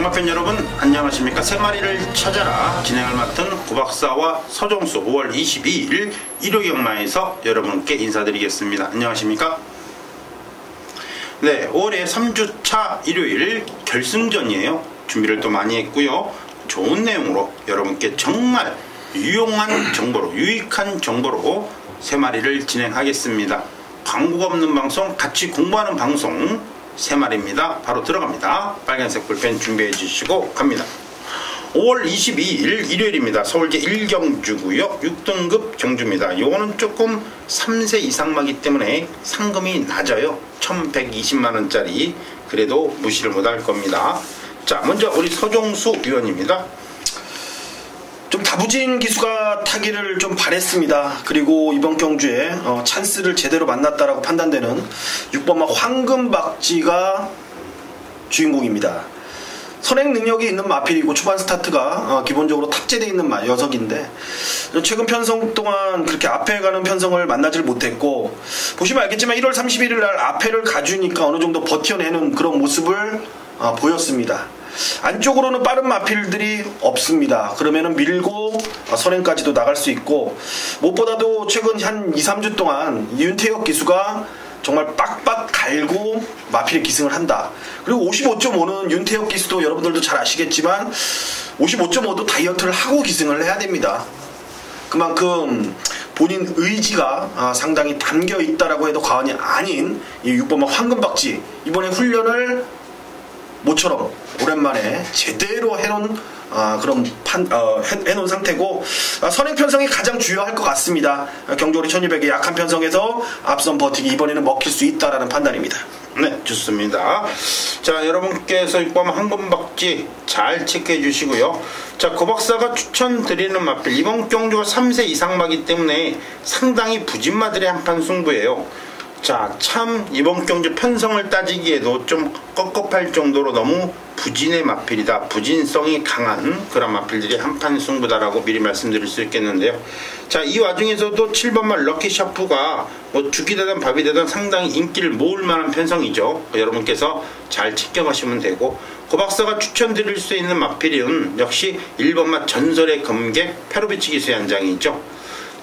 종합팬 여러분 안녕하십니까. 세마리를 찾아라 진행을 맡은 고박사와 서종수 5월 22일 일요경마에서 여러분께 인사드리겠습니다. 안녕하십니까. 네, 5월의 3주차 일요일 결승전이에요. 준비를 또 많이 했고요. 좋은 내용으로 여러분께 정말 유용한 정보로, 유익한 정보로 세마리를 진행하겠습니다. 광고가 없는 방송, 같이 공부하는 방송 세마리입니다. 바로 들어갑니다. 빨간색 볼펜 준비해 주시고 갑니다. 5월 22일 일요일입니다. 서울제 1경주고요. 6등급 경주입니다. 요거는 조금 3세 이상마기 때문에 상금이 낮아요. 1120만원짜리. 그래도 무시를 못할 겁니다. 자, 먼저 우리 서종수 위원입니다. 좀 다부진 기수가 타기를 좀 바랬습니다. 그리고 이번 경주에 찬스를 제대로 만났다라고 판단되는 6번마 황금박쥐가 주인공입니다. 선행 능력이 있는 마필이고 초반 스타트가 기본적으로 탑재되어 있는 녀석인데 최근 편성 동안 그렇게 앞에 가는 편성을 만나질 못했고, 보시면 알겠지만 1월 31일 날 앞에를 가주니까 어느 정도 버텨내는 그런 모습을 보였습니다. 안쪽으로는 빠른 마필들이 없습니다. 그러면은 밀고 선행까지도 나갈 수 있고, 무엇보다도 최근 한 2-3주 동안 윤태혁 기수가 정말 빡빡 갈고 마필에 기승을 한다. 그리고 55.5는 윤태혁 기수도 여러분들도 잘 아시겠지만 55.5도 다이어트를 하고 기승을 해야 됩니다. 그만큼 본인 의지가 상당히 담겨 있다라고 해도 과언이 아닌 이 6번마 황금박쥐, 이번에 훈련을 모처럼 오랜만에 제대로 해놓은 해놓은 상태고, 선행 편성이 가장 중요할 것 같습니다. 경주거리 1200의 약한 편성에서 앞선 버티기, 이번에는 먹힐 수 있다라는 판단입니다. 네, 좋습니다. 자, 여러분께서 6번 황금박쥐 잘 체크해 주시고요. 자, 고박사가 추천드리는 마필, 이번 경주가 3세 이상마기 때문에 상당히 부진마들의 한판 승부예요. 자, 참 이번 경주 편성을 따지기에도 좀 꿉꿉할 정도로 너무 부진의 마필이다, 부진성이 강한 그런 마필들이 한판 승부다라고 미리 말씀드릴 수 있겠는데요. 자, 이 와중에서도 7번말 럭키 샤프가 뭐 죽이 되든 밥이 되든 상당히 인기를 모을 만한 편성이죠. 여러분께서 잘 챙겨가시면 되고, 고박사가 추천드릴 수 있는 마필은 역시 1번마 전설의 검객 페로비치 기수의 한 장이죠.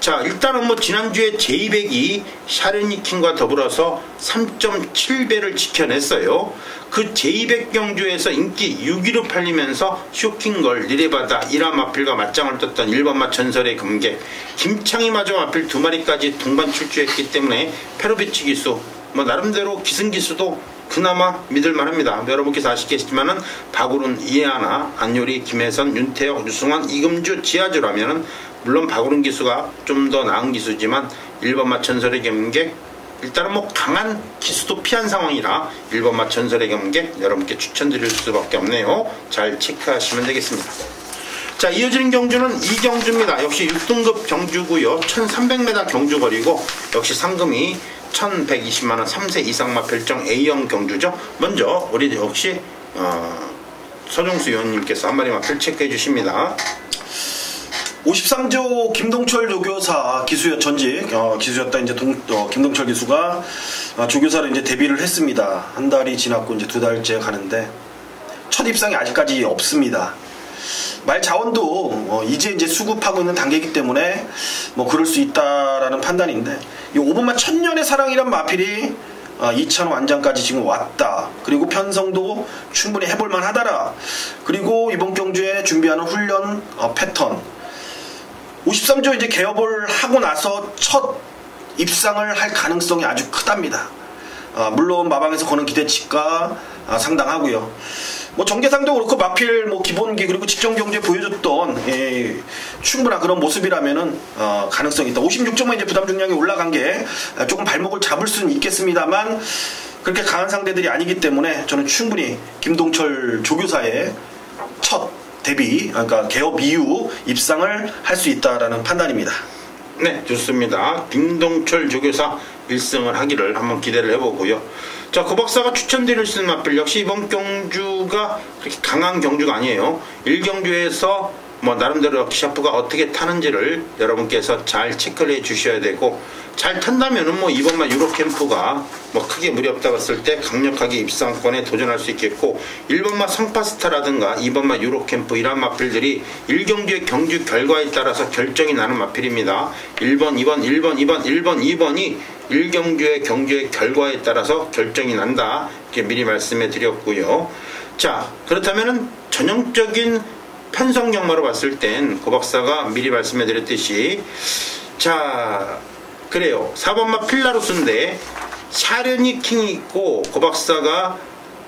자, 일단은 뭐 지난주에 제200이 샤르니킨과 더불어서 3.7배를 지켜냈어요. 그 제200 경주에서 인기 6위로 팔리면서 쇼킹걸, 리레바다, 이라마필과 맞짱을 떴던 1번마 전설의 금객 김창희마저 마필 2마리까지 동반 출주했기 때문에 페로비치 기수, 뭐 나름대로 기승기수도 그나마 믿을만합니다. 여러분께서 아시겠지만은 박우른, 이해하나, 안요리, 김혜선, 윤태혁, 유승환, 이금주, 지하주라면은 물론 박우른 기수가 좀 더 나은 기수지만 1번마 전설의 검객, 일단은 뭐 강한 기수도 피한 상황이라 1번마 전설의 검객 여러분께 추천드릴 수밖에 없네요. 잘 체크하시면 되겠습니다. 자, 이어지는 경주는 이경주입니다. 역시 6등급 경주고요. 1300m 경주거리고 역시 상금이 1120만원 3세 이상마 별정 A형 경주죠. 먼저 우리 역시 서종수 의원님께서 한 마리 마필 체크해 주십니다. 53조 김동철 조교사 기수였 전직 기수였다. 이제 김동철 기수가 조교사로 이제 데뷔를 했습니다. 한 달이 지났고 이제 2달째 가는데 첫 입상이 아직까지 없습니다. 말 자원도 이제 수급하고 있는 단계이기 때문에 뭐 그럴 수 있다라는 판단인데, 이 5번마 천년의 사랑이란 마필이 2천 완장까지 지금 왔다. 그리고 편성도 충분히 해볼만 하다라. 그리고 이번 경주에 준비하는 훈련 패턴, 53조 이제 개업을 하고 나서 첫 입상을 할 가능성이 아주 크답니다. 물론 마방에서 거는 기대치가 상당하고요. 뭐 정계상도 그렇고 마필 뭐 기본기 그리고 직전 경주에 보여줬던 충분한 그런 모습이라면은 가능성이 있다. 56점은 이제 부담 중량이 올라간 게 조금 발목을 잡을 수는 있겠습니다만 그렇게 강한 상대들이 아니기 때문에 저는 충분히 김동철 조교사의 첫 데뷔, 그러니까 개업 이후 입상을 할 수 있다라는 판단입니다. 네, 좋습니다. 김동철 조교사 1승을 하기를 한번 기대를 해보고요. 자, 고박사가 추천드릴 수 있는 마필 역시 이번 경주가 그렇게 강한 경주가 아니에요. 1경주에서 뭐 나름대로 기샤프가 어떻게 타는지를 여러분께서 잘 체크를 해 주셔야 되고, 잘 탄다면은 뭐 이번만 유로캠프가 뭐 크게 무리 없다고 했을 때 강력하게 입상권에 도전할 수 있겠고, 1번마 성파스타라든가 2번마 유로캠프 이런 마필들이 1경주의 경주 결과에 따라서 결정이 나는 마필입니다. 1번, 2번, 1번, 2번, 1번, 2번이 1경주의 경주의 결과에 따라서 결정이 난다, 이렇게 미리 말씀해 드렸고요. 자, 그렇다면은 전형적인 편성 경마로 봤을 땐 고박사가 미리 말씀해 드렸듯이, 자 그래요, 4번마 필라루스인데 샤르니 킹이 있고, 고박사가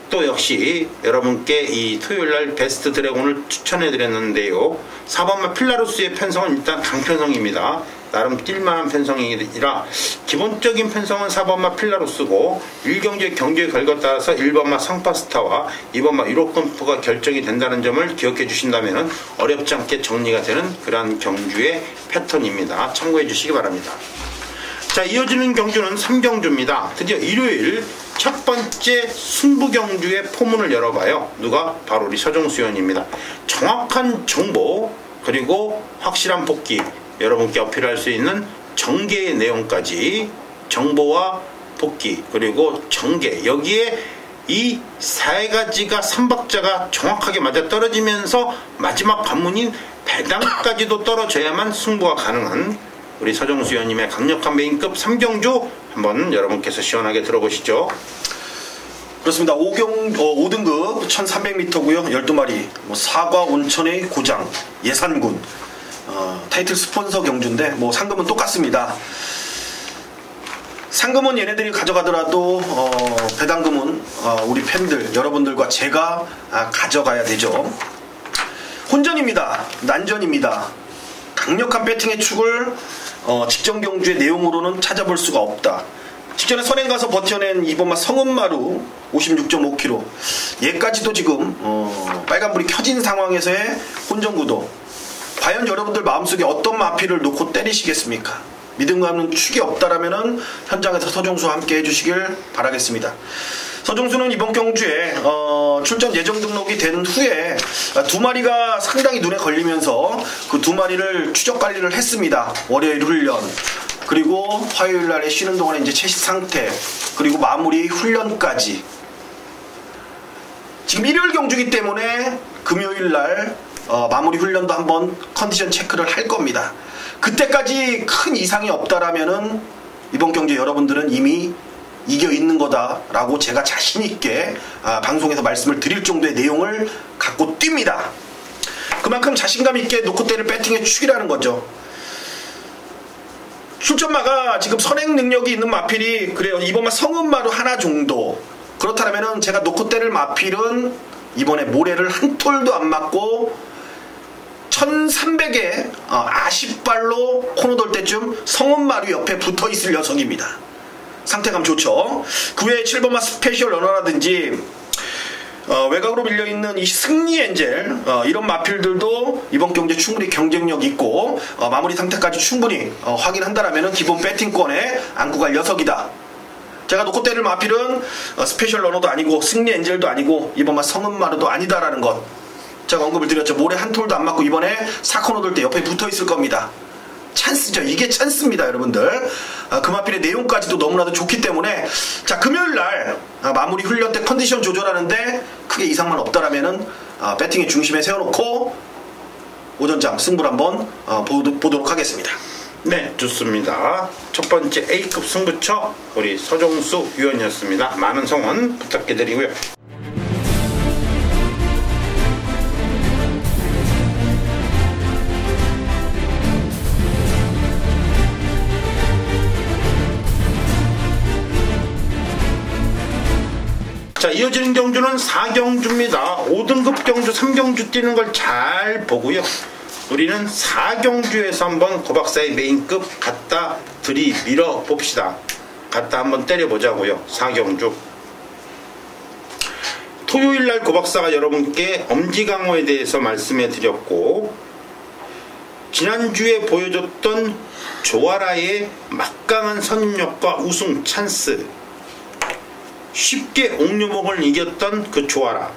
또 역시 여러분께 이 토요일날 베스트 드래곤을 추천해 드렸는데요, 4번마 필라루스의 편성은 일단 강편성입니다. 나름 뛸만한 편성이라 기본적인 편성은 4번마 필라루스고, 1경주의 경주의 결과에 따라서 1번마 성파스타와 2번마 유로캠프가 결정이 된다는 점을 기억해 주신다면 어렵지 않게 정리가 되는 그러한 경주의 패턴입니다. 참고해 주시기 바랍니다. 자, 이어지는 경주는 3경주입니다. 드디어 일요일 첫 번째 승부 경주의 포문을 열어봐요. 누가? 바로 우리 서정수 의원입니다. 정확한 정보 그리고 확실한 복귀, 여러분께 어필할 수 있는 정계의 내용까지, 정보와 복귀 그리고 정계, 여기에 이 세 가지가 3박자가 정확하게 맞아떨어지면서 마지막 관문인 배당까지도 떨어져야만 승부가 가능한 우리 서정수 의원님의 강력한 메인급 3경주 한번 여러분께서 시원하게 들어보시죠. 그렇습니다. 5등급 1300m고요. 12마리 사과 온천의 고장 예산군, 타이틀 스폰서 경주인데 뭐 상금은 똑같습니다. 상금은 얘네들이 가져가더라도 배당금은 우리 팬들 여러분들과 제가 가져가야 되죠. 혼전입니다. 난전입니다. 강력한 배팅의 축을 직전 경주의 내용으로는 찾아볼 수가 없다. 직전에 선행 가서 버텨낸 2번마 성은마루 56.5km, 얘까지도 지금 빨간불이 켜진 상황에서의 혼전구도, 과연 여러분들 마음속에 어떤 마필을 놓고 때리시겠습니까? 믿음과 없는 축이 없다라면은 현장에서 서정수와 함께 해주시길 바라겠습니다. 서정수는 이번 경주에 출전 예정 등록이 된 후에 두 마리가 상당히 눈에 걸리면서 그 두 마리를 추적 관리를 했습니다. 월요일 훈련, 그리고 화요일 날에 쉬는 동안에 이제 채식 상태, 그리고 마무리 훈련까지. 지금 일요일 경주기 때문에 금요일 날 마무리 훈련도 한번 컨디션 체크를 할 겁니다. 그때까지 큰 이상이 없다라면은 이번 경주 여러분들은 이미 이겨 있는 거다라고 제가 자신있게 방송에서 말씀을 드릴 정도의 내용을 갖고 뜁니다. 그만큼 자신감 있게 놓고 때릴 배팅의 축이라는 거죠. 출전마가 지금 선행 능력이 있는 마필이, 그래요, 이번만 성은마루 하나 정도. 그렇다면은 제가 놓고 때릴 마필은 이번에 모래를 한 톨도 안 맞고 1300에 아쉽발로 코너 돌 때쯤 성은마루 옆에 붙어있을 녀석입니다. 상태감 좋죠. 그 외에 7번마 스페셜 러너라든지 외곽으로 밀려있는 이 승리 엔젤, 이런 마필들도 이번 경기에 충분히 경쟁력 있고 마무리 상태까지 충분히 확인한다라면 기본 배팅권에 안고 갈 녀석이다. 제가 놓고 때릴 마필은 스페셜 러너도 아니고 승리 엔젤도 아니고 이번만 성은마루도 아니다라는 것 제가 언급을 드렸죠. 모래 한 톨도 안 맞고 이번에 4코너 돌 때 옆에 붙어있을 겁니다. 찬스죠. 이게 찬스입니다, 여러분들. 그 마필의 내용까지도 너무나도 좋기 때문에, 자, 금요일날 마무리 훈련 때 컨디션 조절하는데 크게 이상만 없다라면은 배팅의 중심에 세워놓고 오전장 승부를 한번 보도록 하겠습니다. 네, 좋습니다. 첫 번째 A급 승부처 우리 서정수 위원이었습니다. 많은 성원 부탁드리고요. 자, 이어지는 경주는 4경주입니다. 5등급 경주, 3경주 뛰는 걸 잘 보고요. 우리는 4경주에서 한번 고박사의 메인급 갖다 들이밀어 봅시다. 갖다 한번 때려보자고요. 4경주. 토요일날 고박사가 여러분께 엄지강호에 대해서 말씀해 드렸고, 지난주에 보여줬던 조아라의 막강한 선임력과 우승 찬스, 쉽게 옥류목을 이겼던 그 조아라,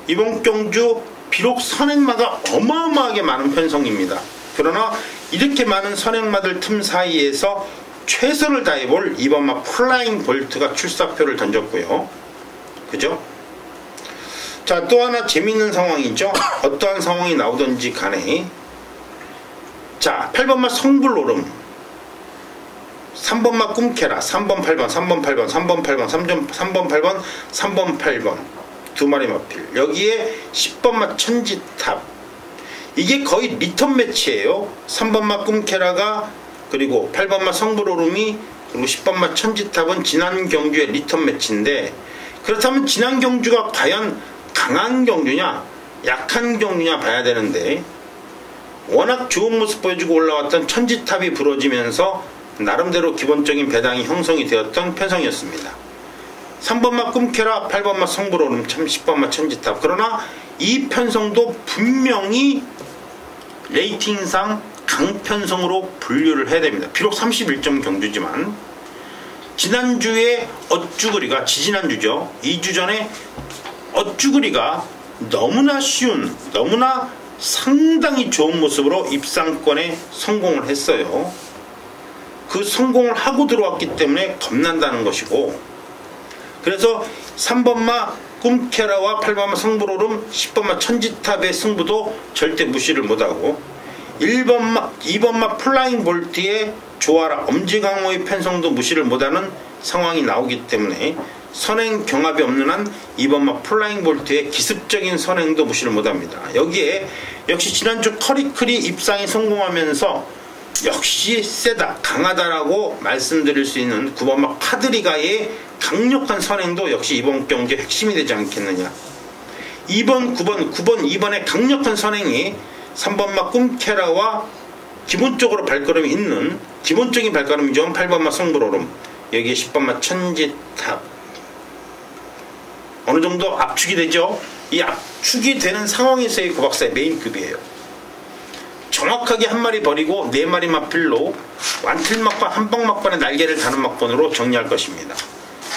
이번 경주 비록 선행마가 어마어마하게 많은 편성입니다. 그러나 이렇게 많은 선행마들 틈 사이에서 최선을 다해볼 이번마 플라잉 볼트가 출사표를 던졌고요. 그죠? 자, 또 하나 재밌는 상황이죠. 어떠한 상황이 나오든지 간에, 자, 8번마 성불오름, 3번마 꿈캐라, 3번 8번 3번 8번 3번 8번 3번 8번 3번 8번 두 마리 마필, 여기에 10번마 천지탑, 이게 거의 리턴 매치예요. 3번마 꿈캐라가, 그리고 8번마 성불오름이, 그리고 10번마 천지탑은 지난 경주의 리턴 매치인데, 그렇다면 지난 경주가 과연 강한 경주냐 약한 경주냐 봐야 되는데, 워낙 좋은 모습 보여주고 올라왔던 천지탑이 부러지면서 나름대로 기본적인 배당이 형성이 되었던 편성이었습니다. 3번마 꿈캐라, 8번마 성불오름, 10번마 천지탑. 그러나 이 편성도 분명히 레이팅상 강편성으로 분류를 해야 됩니다. 비록 31점 경주지만, 지난주에 어쭈그리가, 지지난주죠, 2주 전에 어쭈그리가 너무나 쉬운, 너무나 상당히 좋은 모습으로 입상권에 성공을 했어요. 그 성공을 하고 들어왔기 때문에 겁난다는 것이고, 그래서 3번마 꿈캐라와 8번마 성불오름, 10번마 천지탑의 승부도 절대 무시를 못하고, 2번마 플라잉 볼트의 조아라 엄지강호의 편성도 무시를 못하는 상황이 나오기 때문에, 선행 경합이 없는 한 2번마 플라잉 볼트의 기습적인 선행도 무시를 못합니다. 여기에 역시 지난주 커리클이 입상에 성공하면서 역시 세다, 강하다라고 말씀드릴 수 있는 9번마 파드리가의 강력한 선행도 역시 이번 경기의 핵심이 되지 않겠느냐. 2번, 9번, 2번의 강력한 선행이 3번마 꿈캐라와 기본적으로 발걸음이 있는, 기본적인 발걸음이죠. 8번마 성불오름, 여기에 10번마 천지탑. 어느 정도 압축이 되죠. 이 압축이 되는 상황에서의 고박사의 메인급이에요. 정확하게 한 마리 버리고 네 마리 마필로 완틀막반, 한방막반의 날개를 다는 막번으로 정리할 것입니다.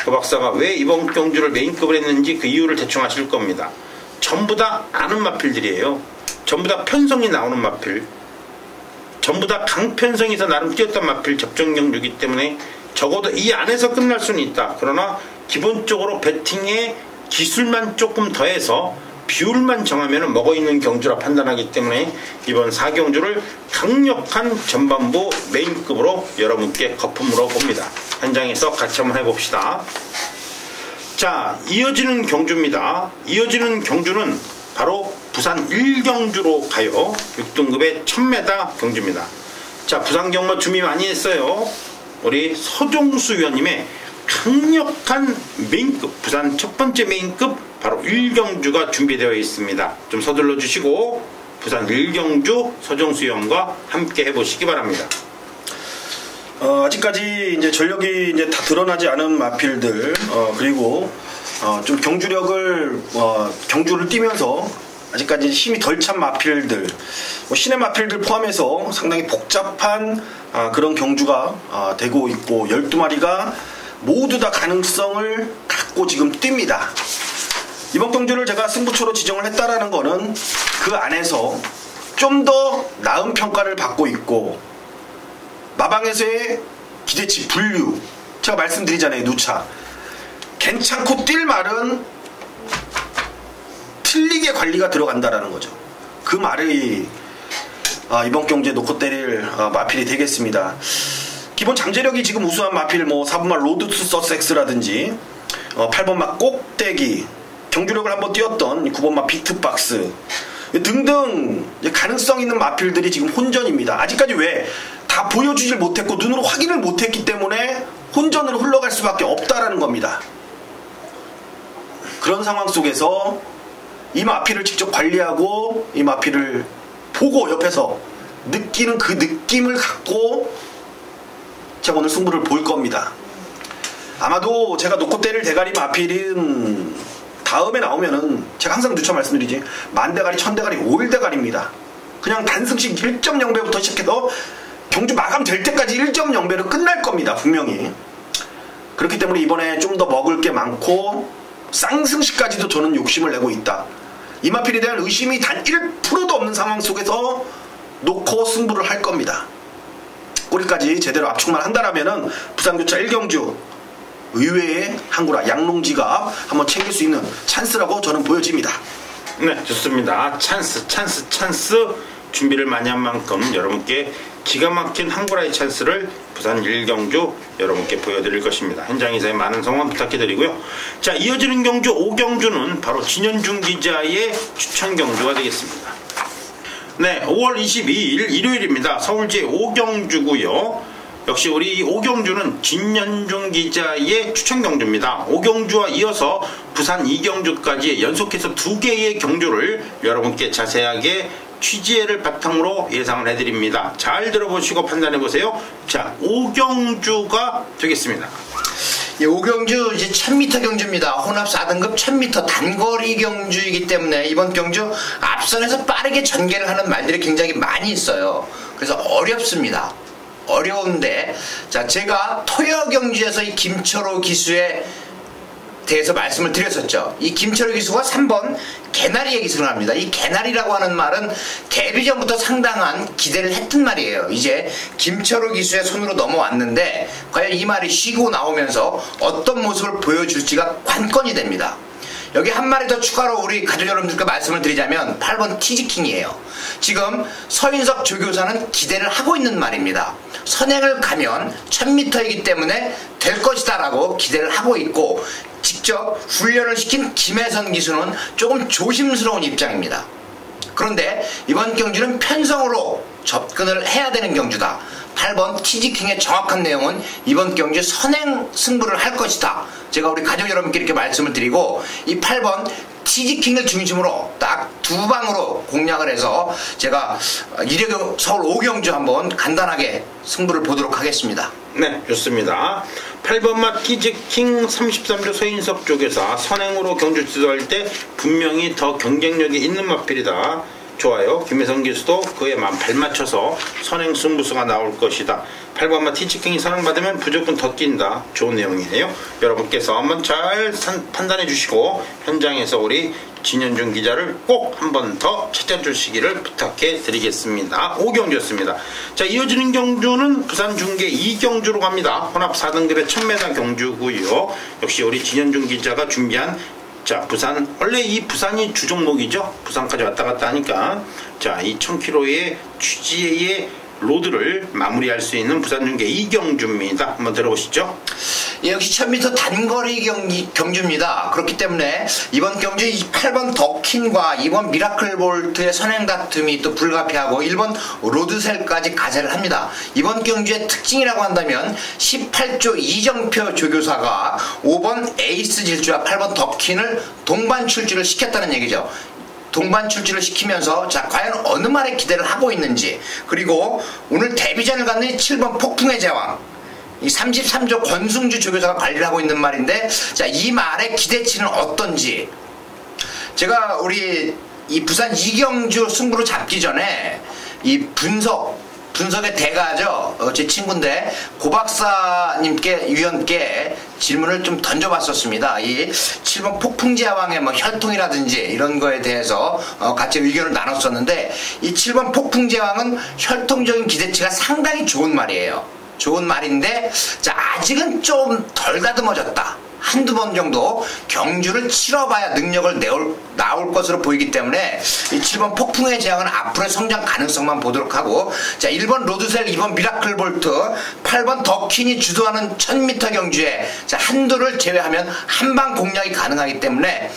고박사가 왜 이번 경주를 메인급을 했는지 그 이유를 대충 아실 겁니다. 전부 다 아는 마필들이에요. 전부 다 편성이 나오는 마필, 전부 다 강편성에서 나름 뛰었던 마필 접종 경주이기 때문에 적어도 이 안에서 끝날 수는 있다. 그러나 기본적으로 배팅에 기술만 조금 더해서 비율만 정하면 먹어있는 경주라 판단하기 때문에 이번 4경주를 강력한 전반부 메인급으로 여러분께 거품으로 봅니다. 현장에서 같이 한번 해봅시다. 자, 이어지는 경주입니다. 이어지는 경주는 바로 부산 1경주로 가요. 6등급의 1000m 경주입니다. 자, 부산 경마 준비 많이 했어요. 우리 서종수 위원님의 강력한 메인급, 부산 첫 번째 메인급 바로 1경주가 준비되어 있습니다. 좀 서둘러 주시고 부산 1경주 서종수 위원과 함께 해보시기 바랍니다. 아직까지 이제 전력이 이제 다 드러나지 않은 마필들, 그리고 좀 경주력을 경주를 뛰면서 아직까지 힘이 덜 찬 마필들, 신의 마필들 포함해서 상당히 복잡한 그런 경주가 되고 있고, 12마리가 모두 다 가능성을 갖고 지금 뜁니다. 이번 경주를 제가 승부처로 지정을 했다라는 거는 그 안에서 좀 더 나은 평가를 받고 있고, 마방에서의 기대치 분류, 제가 말씀드리잖아요. 누차 괜찮고 뛸 말은 틀리게 관리가 들어간다라는 거죠. 그 말이 이번 경주에 놓고 때릴 마필이 되겠습니다. 기본 잠재력이 지금 우수한 마필, 4번마 로드 투 서섹스라든지 8번마 꼭대기, 경주력을 한번 띄웠던 9번마 비트박스 등등 가능성 있는 마필들이 지금 혼전입니다. 아직까지 왜 다 보여주질 못했고 눈으로 확인을 못했기 때문에 혼전으로 흘러갈 수밖에 없다라는 겁니다. 그런 상황 속에서 이 마필을 직접 관리하고 이 마필을 보고 옆에서 느끼는 그 느낌을 갖고 제가 오늘 승부를 볼 겁니다. 아마도 제가 놓고 때릴 대가리 마필은 다음에 나오면은 제가 항상 누차 말씀드리지, 만대가리, 천대가리, 5일대가리입니다. 그냥 단승식 1.0배부터 시작해서 경주 마감될 때까지 1.0배로 끝날 겁니다. 분명히. 그렇기 때문에 이번에 좀 더 먹을 게 많고 쌍승식까지도 저는 욕심을 내고 있다. 이마필에 대한 의심이 단 1%도 없는 상황 속에서 놓고 승부를 할 겁니다. 꼬리까지 제대로 압축만 한다라면은 부산교차 1경주 의외의 항구라 양롱지가 한번 챙길 수 있는 찬스라고 저는 보여집니다. 네, 좋습니다. 찬스 준비를 많이 한 만큼 여러분께 기가 막힌 항구라의 찬스를 부산 1경주 여러분께 보여드릴 것입니다. 현장에서의 많은 성원 부탁해드리고요. 자, 이어지는 경주 5경주는 바로 진현중 기자의 추천 경주가 되겠습니다. 네, 5월 22일 일요일입니다. 서울제 5경주고요. 역시 우리 5경주는 진현중 기자의 추천 경주입니다. 5경주와 이어서 부산 2경주까지 연속해서 2개의 경주를 여러분께 자세하게 취재를 바탕으로 예상을 해드립니다. 잘 들어보시고 판단해보세요. 자, 5경주가 되겠습니다. 예, 5경주 이제 1000m 경주입니다. 혼합 4등급 1000m 단거리 경주이기 때문에 이번 경주 앞선에서 빠르게 전개를 하는 말들이 굉장히 많이 있어요. 그래서 어렵습니다. 어려운데, 자, 제가 토요 경주에서 이 김철호 기수에 대해서 말씀을 드렸었죠. 이 김철호 기수가 3번 개나리의 기수를 합니다. 이 개나리라고 하는 말은 데뷔 전부터 상당한 기대를 했던 말이에요. 이제 김철호 기수의 손으로 넘어왔는데 과연 이 말이 쉬고 나오면서 어떤 모습을 보여줄지가 관건이 됩니다. 여기 한 마리 더 추가로 우리 가족 여러분들께 말씀을 드리자면 8번 티지킹이에요. 지금 서인석 조교사는 기대를 하고 있는 말입니다. 선행을 가면 1000m이기 때문에 될 것이다 라고 기대를 하고 있고, 직접 훈련을 시킨 김혜선 기수는 조금 조심스러운 입장입니다. 그런데 이번 경주는 편성으로 접근을 해야 되는 경주다. 8번 티지킹의 정확한 내용은 이번 경주 선행 승부를 할 것이다. 제가 우리 가족 여러분께 이렇게 말씀을 드리고, 이 8번 티지킹을 중심으로 딱 두 방으로 공략을 해서 제가 서울 5경주 한번 간단하게 승부를 보도록 하겠습니다. 네, 좋습니다. 8번마 티지킹 33조 서인석 조교사 선행으로 경주 지도할 때 분명히 더 경쟁력이 있는 마필이다. 좋아요. 김혜성 기수도 그에 발맞춰서 선행 승부수가 나올 것이다. 8번마 티치킹이 선행받으면 무조건 더 뛴다. 좋은 내용이네요. 여러분께서 한번 잘 판단해 주시고 현장에서 우리 진현중 기자를 꼭 한 번 더 찾아주시기를 부탁해 드리겠습니다. 5경주였습니다. 자, 이어지는 경주는 부산 중계 2경주로 갑니다. 혼합 4등급의 1000m 경주고요. 역시 우리 진현중 기자가 준비한, 자, 부산, 원래 이 부산이 주종목이죠. 부산까지 왔다 갔다 하니까, 자, 이 1000km의 취지의 로드를 마무리할 수 있는 부산 중계 2경주입니다. 한번 들어보시죠. 예, 역시 1000m 단거리 경주입니다. 그렇기 때문에 이번 경주 8번 더킨과 2번 미라클 볼트의 선행 다툼이 또 불가피하고 1번 로드셀까지 가세를 합니다. 이번 경주의 특징이라고 한다면 18조 이정표 조교사가 5번 에이스 질주와 8번 더킨을 동반 출주를 시켰다는 얘기죠. 동반 출주를 시키면서, 자, 과연 어느 말에 기대를 하고 있는지, 그리고 오늘 데뷔전을 갖는 7번 폭풍의 제왕, 이 33조 권승주 조교사가 관리를 하고 있는 말인데, 자, 이 말의 기대치는 어떤지, 제가 우리 이 부산 2경주 승부를 잡기 전에 이 분석의 대가죠. 제 친구인데 고 박사님께, 위원께 질문을 좀 던져봤었습니다. 이 7번 폭풍제왕의 뭐 혈통이라든지 이런 거에 대해서 같이 의견을 나눴었는데, 이 7번 폭풍제왕은 혈통적인 기대치가 상당히 좋은 말이에요. 좋은 말인데, 자, 아직은 좀 덜 다듬어졌다. 한두 번 정도 경주를 치러봐야 능력을 나올 것으로 보이기 때문에 이 7번 폭풍의 제왕은 앞으로의 성장 가능성만 보도록 하고, 자, 1번 로드셀, 2번 미라클 볼트, 8번 더킨이 주도하는 1000m 경주에, 자, 한두를 제외하면 한방 공략이 가능하기 때문에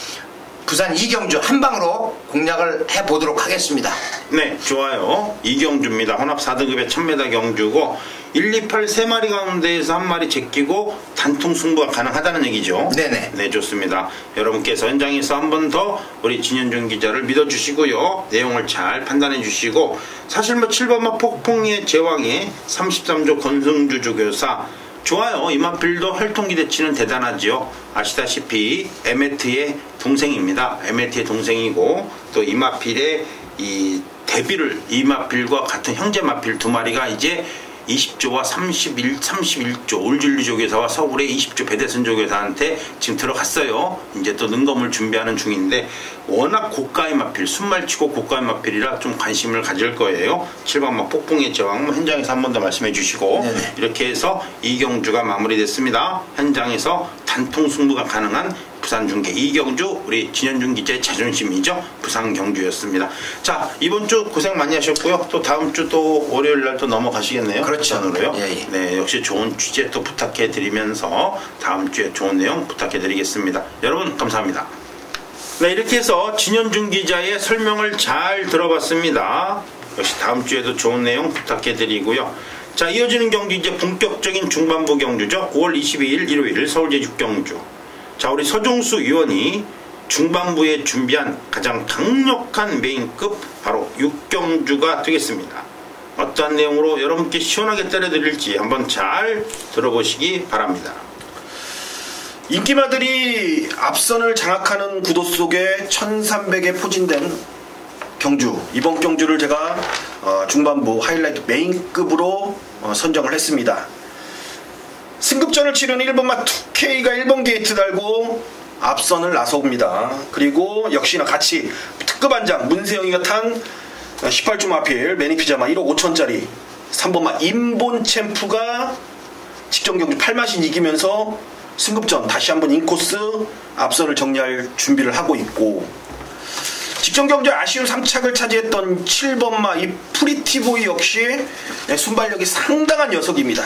부산 2경주 한방으로 공략을 해보도록 하겠습니다. 네, 좋아요. 2경주입니다. 혼합 4등급의 1000m 경주고 1, 2, 8 3마리 가운데에서 한 마리 제끼고 단통 승부가 가능하다는 얘기죠. 네네. 네, 좋습니다. 여러분께서 현장에서 한 번 더 우리 진현중 기자를 믿어주시고요. 내용을 잘 판단해 주시고, 사실 뭐 7번마 폭풍의 제왕의 33조 권승주 조교사, 좋아요. 이마필도 혈통 기대치는 대단하지요. 아시다시피 에메트의 동생입니다. 에메트의 동생이고, 또 이마필의 이 데뷔를, 이마필과 같은 형제 마필 두 마리가 이제 20조와 31조 올줄리 조교사와 서울의 20조 배대선 조교사한테 지금 들어갔어요. 이제 또 능검을 준비하는 중인데 워낙 고가의 마필, 순말치고 고가의 마필이라 좀 관심을 가질 거예요. 7번마 폭풍의 제왕 현장에서 한 번 더 말씀해 주시고 네네. 이렇게 해서 이경주가 마무리됐습니다. 현장에서 단통 승부가 가능한 부산중계 이경주 우리 진현준 기자의 자존심이죠. 부산경주였습니다. 자, 이번 주 고생 많이 하셨고요. 또 다음 주 또 월요일 날 또 넘어가시겠네요. 그렇죠. 부산으로요. 예. 네, 역시 좋은 취재 또 부탁해 드리면서 다음 주에 좋은 내용 부탁해 드리겠습니다. 여러분 감사합니다. 네, 이렇게 해서 진현준 기자의 설명을 잘 들어봤습니다. 역시 다음 주에도 좋은 내용 부탁해 드리고요. 자, 이어지는 경주 이제 본격적인 중반부 경주죠. 9월 22일 일요일 서울제6경주. 자, 우리 서종수 의원이 중반부에 준비한 가장 강력한 메인급 바로 6경주가 되겠습니다. 어떠한 내용으로 여러분께 시원하게 때려드릴지 한번 잘 들어보시기 바랍니다. 인기마들이 앞선을 장악하는 구도 속에 1300에 포진된 경주, 이번 경주를 제가 중반부 하이라이트 메인급으로 선정을 했습니다. 승급전을 치르는 1번마 2K가 1번 게이트 달고 앞선을 나섭니다. 그리고 역시나 같이 특급 안장 문세영이가 탄 18주 마필 매니피자마 1억 5천짜리 3번마 인본 챔프가 직전 경주 8마신 이기면서 승급전 다시 한번 인코스 앞선을 정리할 준비를 하고 있고, 직전 경주 아쉬운 3착을 차지했던 7번마 이 프리티보이 역시 순발력이 상당한 녀석입니다.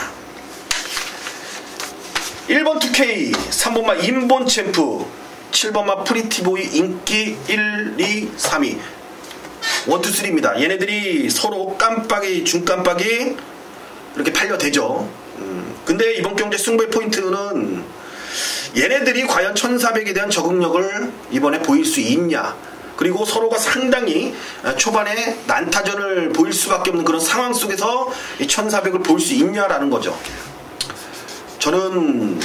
1번 2K, 3번마 인본 챔프, 7번마 프리티보이 인기 1, 2, 3위 1, 2, 3입니다. 얘네들이 서로 깜빡이 중깜빡이 이렇게 팔려대죠. 근데 이번 경제 승부의 포인트는 얘네들이 과연 1400에 대한 적응력을 이번에 보일 수 있냐, 그리고 서로가 상당히 초반에 난타전을 보일 수밖에 없는 그런 상황 속에서 이 1400을 볼 수 있냐라는 거죠. 저는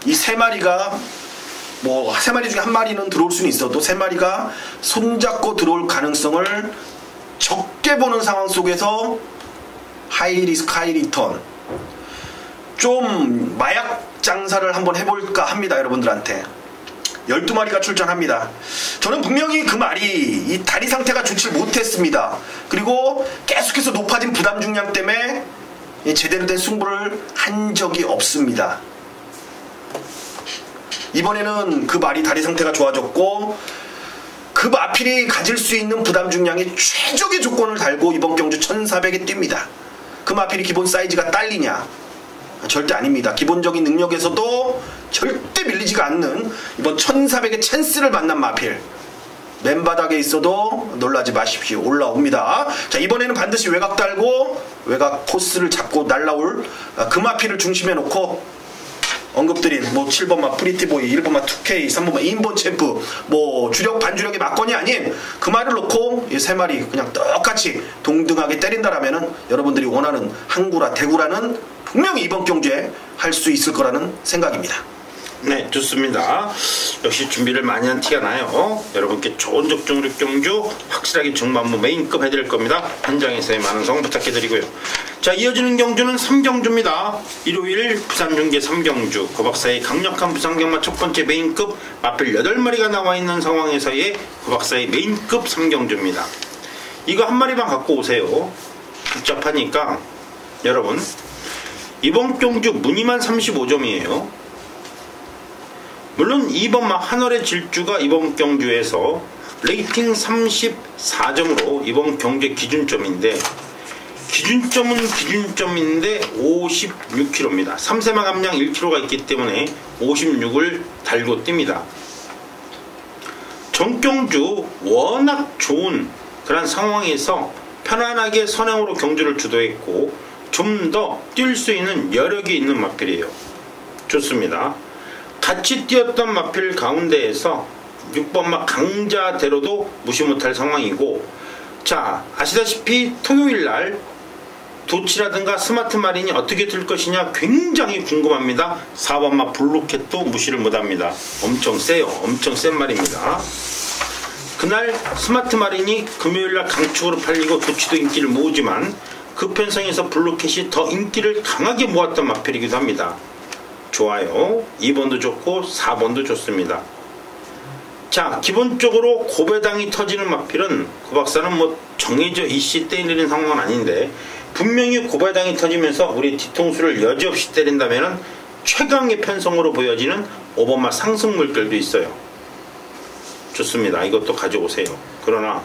이 세 마리가 뭐 세 마리 중에 한 마리는 들어올 수는 있어도 세 마리가 손잡고 들어올 가능성을 적게 보는 상황 속에서 하이리스크 하이리턴 좀 마약 장사를 한번 해볼까 합니다. 여러분들한테 12마리가 출전합니다. 저는 분명히 그 말이 이 다리 상태가 좋지 못했습니다. 그리고 계속해서 높아진 부담 중량 때문에 제대로 된 승부를 한 적이 없습니다. 이번에는 그 말이 다리 상태가 좋아졌고 그 마필이 가질 수 있는 부담 중량의 최적의 조건을 달고 이번 경주 1400에 뜁니다. 그 마필이 기본 사이즈가 딸리냐? 절대 아닙니다. 기본적인 능력에서도 절대 밀리지가 않는 이번 1400의 찬스를 만난 마필, 맨바닥에 있어도 놀라지 마십시오. 올라옵니다. 자, 이번에는 반드시 외곽 달고 외곽 코스를 잡고 날라올 그 마필을 중심에 놓고 언급드린 뭐 7번마 프리티보이, 1번마 2K, 3번마 인본 챔프, 뭐 주력 반주력의 막건이 아닌 그 말을 놓고 이 세 마리 그냥 똑같이 동등하게 때린다라면은 여러분들이 원하는 항구라 대구라는 분명히 이번 경주에 할 수 있을 거라는 생각입니다. 네, 좋습니다. 역시 준비를 많이 한 티가 나요. 여러분께 좋은 적중력 경주 확실하게 중반부 메인급 해드릴 겁니다. 현장에서의 많은 성원 부탁해드리고요. 자, 이어지는 경주는 3경주입니다. 일요일 부산중계 3경주 고박사의 강력한 부산경마 첫 번째 메인급 마필 8마리가 나와있는 상황에서의 고박사의 메인급 3경주입니다. 이거 한 마리만 갖고 오세요. 복잡하니까. 여러분, 이번 경주 문의만 35점이에요. 물론 2번마 한월의 질주가 이번 경주에서 레이팅 34점으로 이번 경주의 기준점인데, 기준점은 기준점인데 56kg입니다. 3세마 감량 1kg가 있기 때문에 56을 달고 뜁니다. 전경주 워낙 좋은 그런 상황에서 편안하게 선행으로 경주를 주도했고 좀 더 뛸 수 있는 여력이 있는 마필이에요. 좋습니다. 같이 뛰었던 마필 가운데에서 6번마 강자대로도 무시 못할 상황이고, 자, 아시다시피 토요일날 도치라든가 스마트 마린이 어떻게 될 것이냐 굉장히 궁금합니다. 4번마 블루캣도 무시를 못합니다. 엄청 세요. 엄청 센 말입니다. 그날 스마트 마린이 금요일날 강축으로 팔리고 도치도 인기를 모으지만 그 편성에서 블루캣이 더 인기를 강하게 모았던 마필이기도 합니다. 좋아요. 2번도 좋고 4번도 좋습니다. 자, 기본적으로 고배당이 터지는 마필은 그 박사는 뭐 정해져 이씨 때리는 상황은 아닌데 분명히 고배당이 터지면서 우리 뒤통수를 여지없이 때린다면 최강의 편성으로 보여지는 오버마 상승 물결도 있어요. 좋습니다. 이것도 가져오세요. 그러나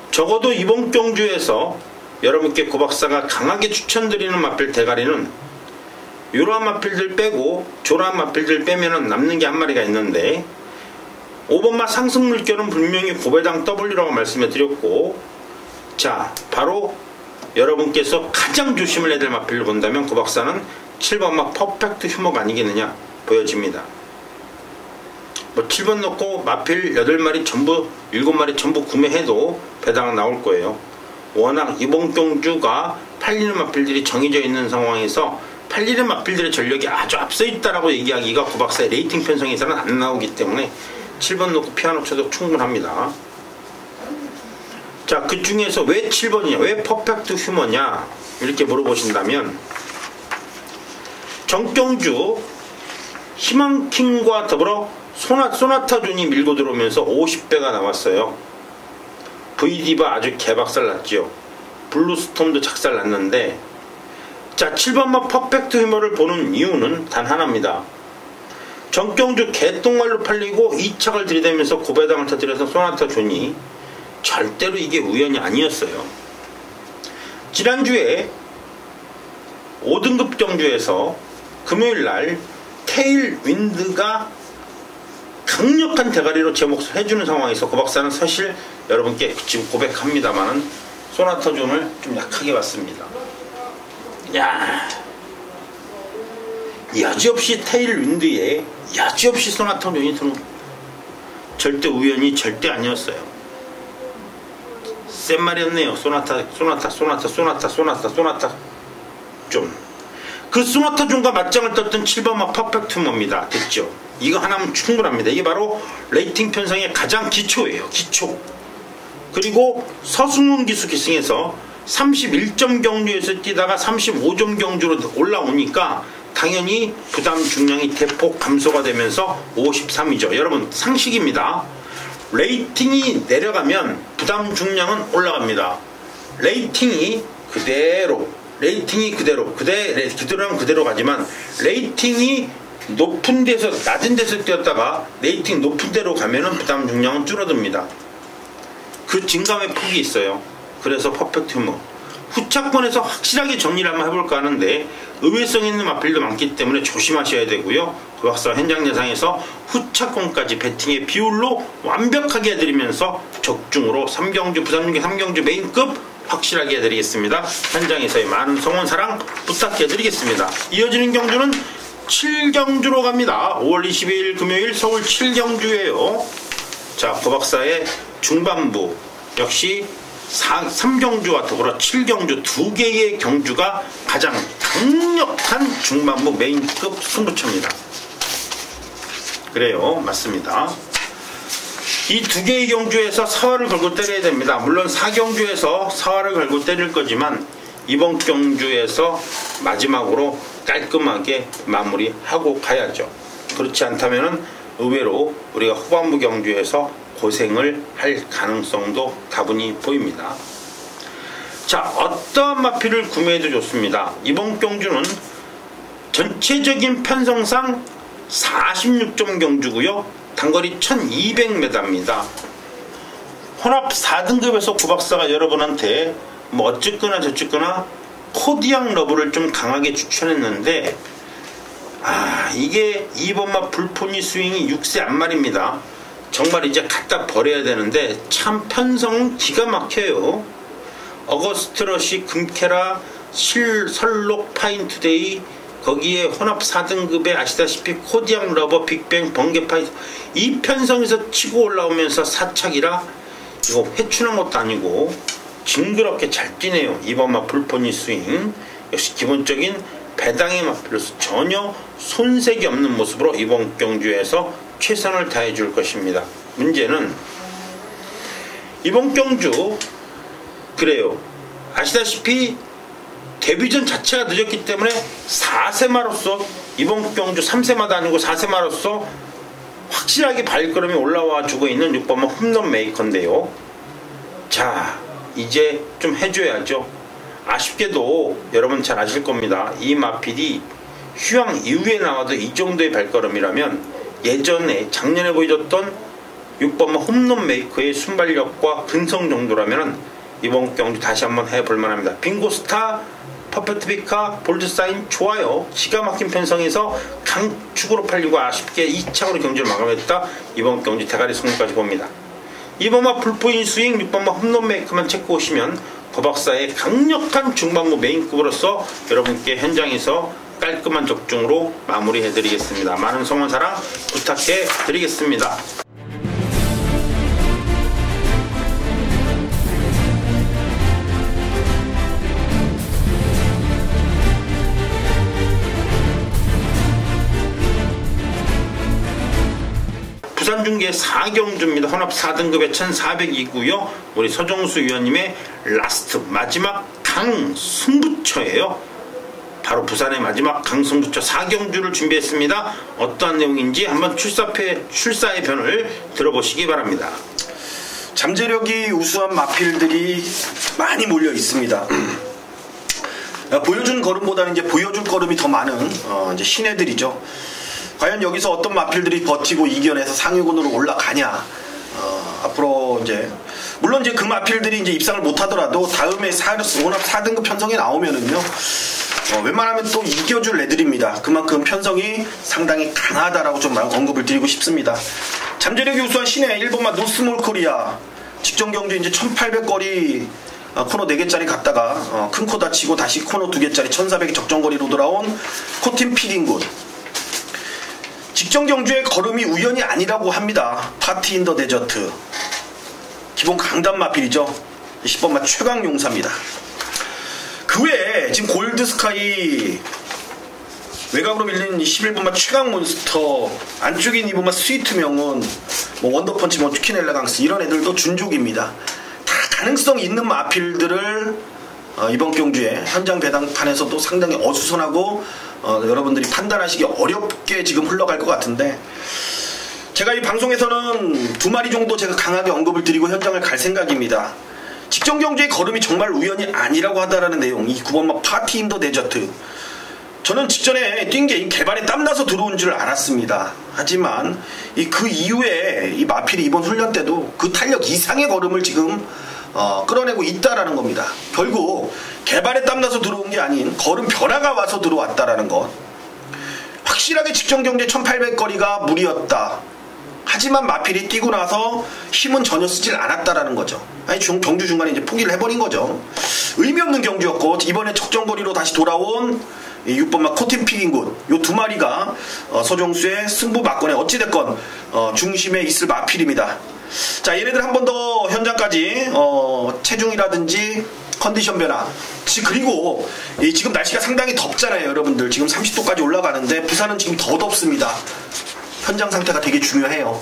적어도 이번 경주에서 여러분께 고박사가 강하게 추천드리는 마필 대가리는 이러한 마필들 빼고 저러한 마필들 빼면은 남는 게 한 마리가 있는데 오번마 상승 물결은 분명히 고배당 W라고 말씀해 드렸고, 자 바로 여러분께서 가장 조심을 해야 될 마필을 본다면 고박사는 7번마 퍼펙트 휴머가 아니겠느냐 보여집니다. 뭐 7번 넣고 마필 8마리 전부 7마리 전부 구매해도 배당 나올 거예요. 워낙 이번 경주가 팔리는 마필들이 정해져 있는 상황에서 팔리는 마필들의 전력이 아주 앞서 있다라고 얘기하기가 고박사의 레이팅 편성에서는 안 나오기 때문에 7번 넣고 피아노 쳐도 충분합니다. 자, 그 중에서 왜 7번이냐, 왜 퍼펙트 휴머냐 이렇게 물어보신다면 정경주 희망킹과 더불어 소나타존이 밀고 들어오면서 50배가 나왔어요. V디바 아주 개박살 났죠. 블루스톰도 작살 났는데, 자 7번마 퍼펙트 휴머를 보는 이유는 단 하나입니다. 정경주 개똥말로 팔리고 2착을 들이대면서 고배당을 터뜨려서 소나타존이 절대로 이게 우연이 아니었어요. 지난주에 5등급 경주에서 금요일날 테일윈드가 강력한 대가리로 제 몫을 해주는 상황에서 고박사는 사실 여러분께 지금 고백합니다만은 소나타존을 좀 약하게 봤습니다. 야, 여지없이 테일윈드에 여지없이 소나타존이 들어온 절대 우연이 절대 아니었어요. 센 말이었네요. 소나타 존. 그 소나타존과 맞짱을 떴던 7번마 퍼펙트 휴머입니다. 됐죠? 이거 하나면 충분합니다. 이게 바로 레이팅 편성의 가장 기초예요. 기초. 그리고 서승훈 기수 기승에서 31점 경주에서 뛰다가 35점 경주로 올라오니까 당연히 부담 중량이 대폭 감소가 되면서 53이죠. 여러분 상식입니다. 레이팅이 내려가면 부담 중량은 올라갑니다. 레이팅이 그대로는 그대로 가지만 레이팅이 높은 데서 낮은 데서 뛰었다가 레이팅 높은 데로 가면은 부담 중량은 줄어듭니다. 그 증감의 폭이 있어요. 그래서 퍼펙트 휴머 후차권에서 확실하게 정리를 한번 해볼까 하는데 의외성 있는 마필도 많기 때문에 조심하셔야 되고요. 그 박사 현장 예상에서 후차권까지 배팅의 비율로 완벽하게 해드리면서 적중으로 3경주 부산중계 3경주 메인급 확실하게 해드리겠습니다. 현장에서의 많은 성원 사랑 부탁해드리겠습니다. 이어지는 경주는 7경주로 갑니다. 5월 22일 금요일 서울 7경주예요. 자, 고박사의 중반부 역시 3경주와 더불어 7경주 두 개의 경주가 가장 강력한 중반부 메인급 승부처입니다. 그래요, 맞습니다. 이 두 개의 경주에서 사활을 걸고 때려야 됩니다. 물론 4경주에서 사활을 걸고 때릴 거지만 이번 경주에서 마지막으로 깔끔하게 마무리하고 가야죠. 그렇지 않다면 의외로 우리가 후반부 경주에서 고생을 할 가능성도 다분히 보입니다. 자, 어떠한 마필을 구매해도 좋습니다. 이번 경주는 전체적인 편성상 46점 경주고요. 단거리 1200m입니다. 혼합 4등급에서 고박사가 여러분한테 뭐 어쨌거나 저쨌거나 코디앙 러브를 좀 강하게 추천했는데 이게 2번마 불포니 스윙이 6세 안말입니다. 정말 이제 갖다 버려야 되는데 참 편성은 기가 막혀요. 어거스트러시, 금케라, 설록, 파인투데이 거기에 혼합 4등급에 아시다시피 코디앙 러버, 빅뱅, 번개파이 이 편성에서 치고 올라오면서 4착이라 이거 회춘한 것도 아니고 징그럽게 잘 뛰네요. 2번마 불포니 스윙 역시 기본적인 배당의 마필로서 전혀 손색이 없는 모습으로 이번 경주에서 최선을 다해 줄 것입니다. 문제는 이번 경주 그래요. 아시다시피 데뷔전 자체가 늦었기 때문에 4세마로서 이번 경주 3세마도 아니고 4세마로서 확실하게 발걸음이 올라와 주고 있는 6번마 홈런 메이커인데요. 자, 이제 좀 해줘야죠. 아쉽게도 여러분 잘 아실 겁니다. 이 마필이 휴양 이후에 나와도 이 정도의 발걸음이라면 예전에 작년에 보여줬던 6번마 홈런 메이커의 순발력과 근성 정도라면 이번 경주 다시 한번 해볼 만합니다. 빙고스타, 퍼펙트비카, 볼드사인 좋아요. 기가 막힌 편성에서 강축으로 팔리고 아쉽게 2차으로 경주를 마감했다. 이번 경주 대가리 성공까지 봅니다. 2번마 풀포인 스윙, 6번마 홈런 메이커만 체크 오시면 도박사의 강력한 중반부 메인급으로서 여러분께 현장에서 깔끔한 적중으로 마무리해드리겠습니다. 많은 성원 사랑 부탁해드리겠습니다. 부산중계 4경주입니다. 혼합 4등급의 1400이고요. 우리 서정수 위원님의 라스트 마지막 강승부처예요. 바로 부산의 마지막 강승부처 4경주를 준비했습니다. 어떠한 내용인지 한번 출사의 변을 들어보시기 바랍니다. 잠재력이 우수한 마필들이 많이 몰려 있습니다. 보여준 걸음보다는 이제 보여줄 걸음이 더 많은 이제 신예들이죠. 과연 여기서 어떤 마필들이 버티고 이겨내서 상위군으로 올라가냐. 앞으로 이제 물론 이제 그 마필들이 이제 입상을 못하더라도 다음에 혼합 4등급 편성에 나오면은요. 웬만하면 또 이겨줄 애들입니다. 그만큼 편성이 상당히 강하다라고 좀 언급을 드리고 싶습니다. 잠재력이 우수한 신예 1번마 노스몰 코리아 직전 경주 이제 1800거리 코너 4개짜리 갔다가 큰 코 다치고 다시 코너 2개짜리 1400의 적정거리로 돌아온 코틴 피딩굿. 직전 경주의 걸음이 우연이 아니라고 합니다. 파티 인 더 데저트. 기본 강단 마필이죠. 10번마 최강용사입니다. 그 외에 지금 골드스카이 외곽으로 밀린 11번마 최강몬스터 안쪽인 2번마 스위트명운 원더펀치 큐킨 엘레강스 이런 애들도 준족입니다. 다 가능성 있는 마필들을 이번 경주에 현장 배당판에서도 상당히 어수선하고 여러분들이 판단하시기 어렵게 지금 흘러갈 것 같은데 제가 이 방송에서는 2마리 정도 제가 강하게 언급을 드리고 현장을 갈 생각입니다. 직전 경주의 걸음이 정말 우연이 아니라고 하다라는 내용. 이 9번마 파티 인 더 데저트. 저는 직전에 뛴 게 개발에 땀나서 들어온 줄 알았습니다. 하지만 그 이후에 이 마필이 이번 훈련 때도 그 탄력 이상의 걸음을 지금 끌어내고 있다라는 겁니다. 결국 개발에 땀나서 들어온 게 아닌 걸음 변화가 와서 들어왔다라는 것. 확실하게 직전 경주의 1800거리가 무리였다. 하지만 마필이 뛰고 나서 힘은 전혀 쓰질 않았다라는 거죠. 아니 경주 중간에 이제 포기를 해버린 거죠. 의미 없는 경주였고 이번에 적정거리로 다시 돌아온 6번마 코틴 피긴굿 요 2마리가 서정수의 승부 막권에 어찌됐건 중심에 있을 마필입니다. 자, 얘네들 한 번 더 현장까지 체중이라든지 컨디션 변화 그리고 지금 날씨가 상당히 덥잖아요. 여러분들 지금 30도까지 올라가는데 부산은 지금 더 덥습니다. 현장 상태가 되게 중요해요.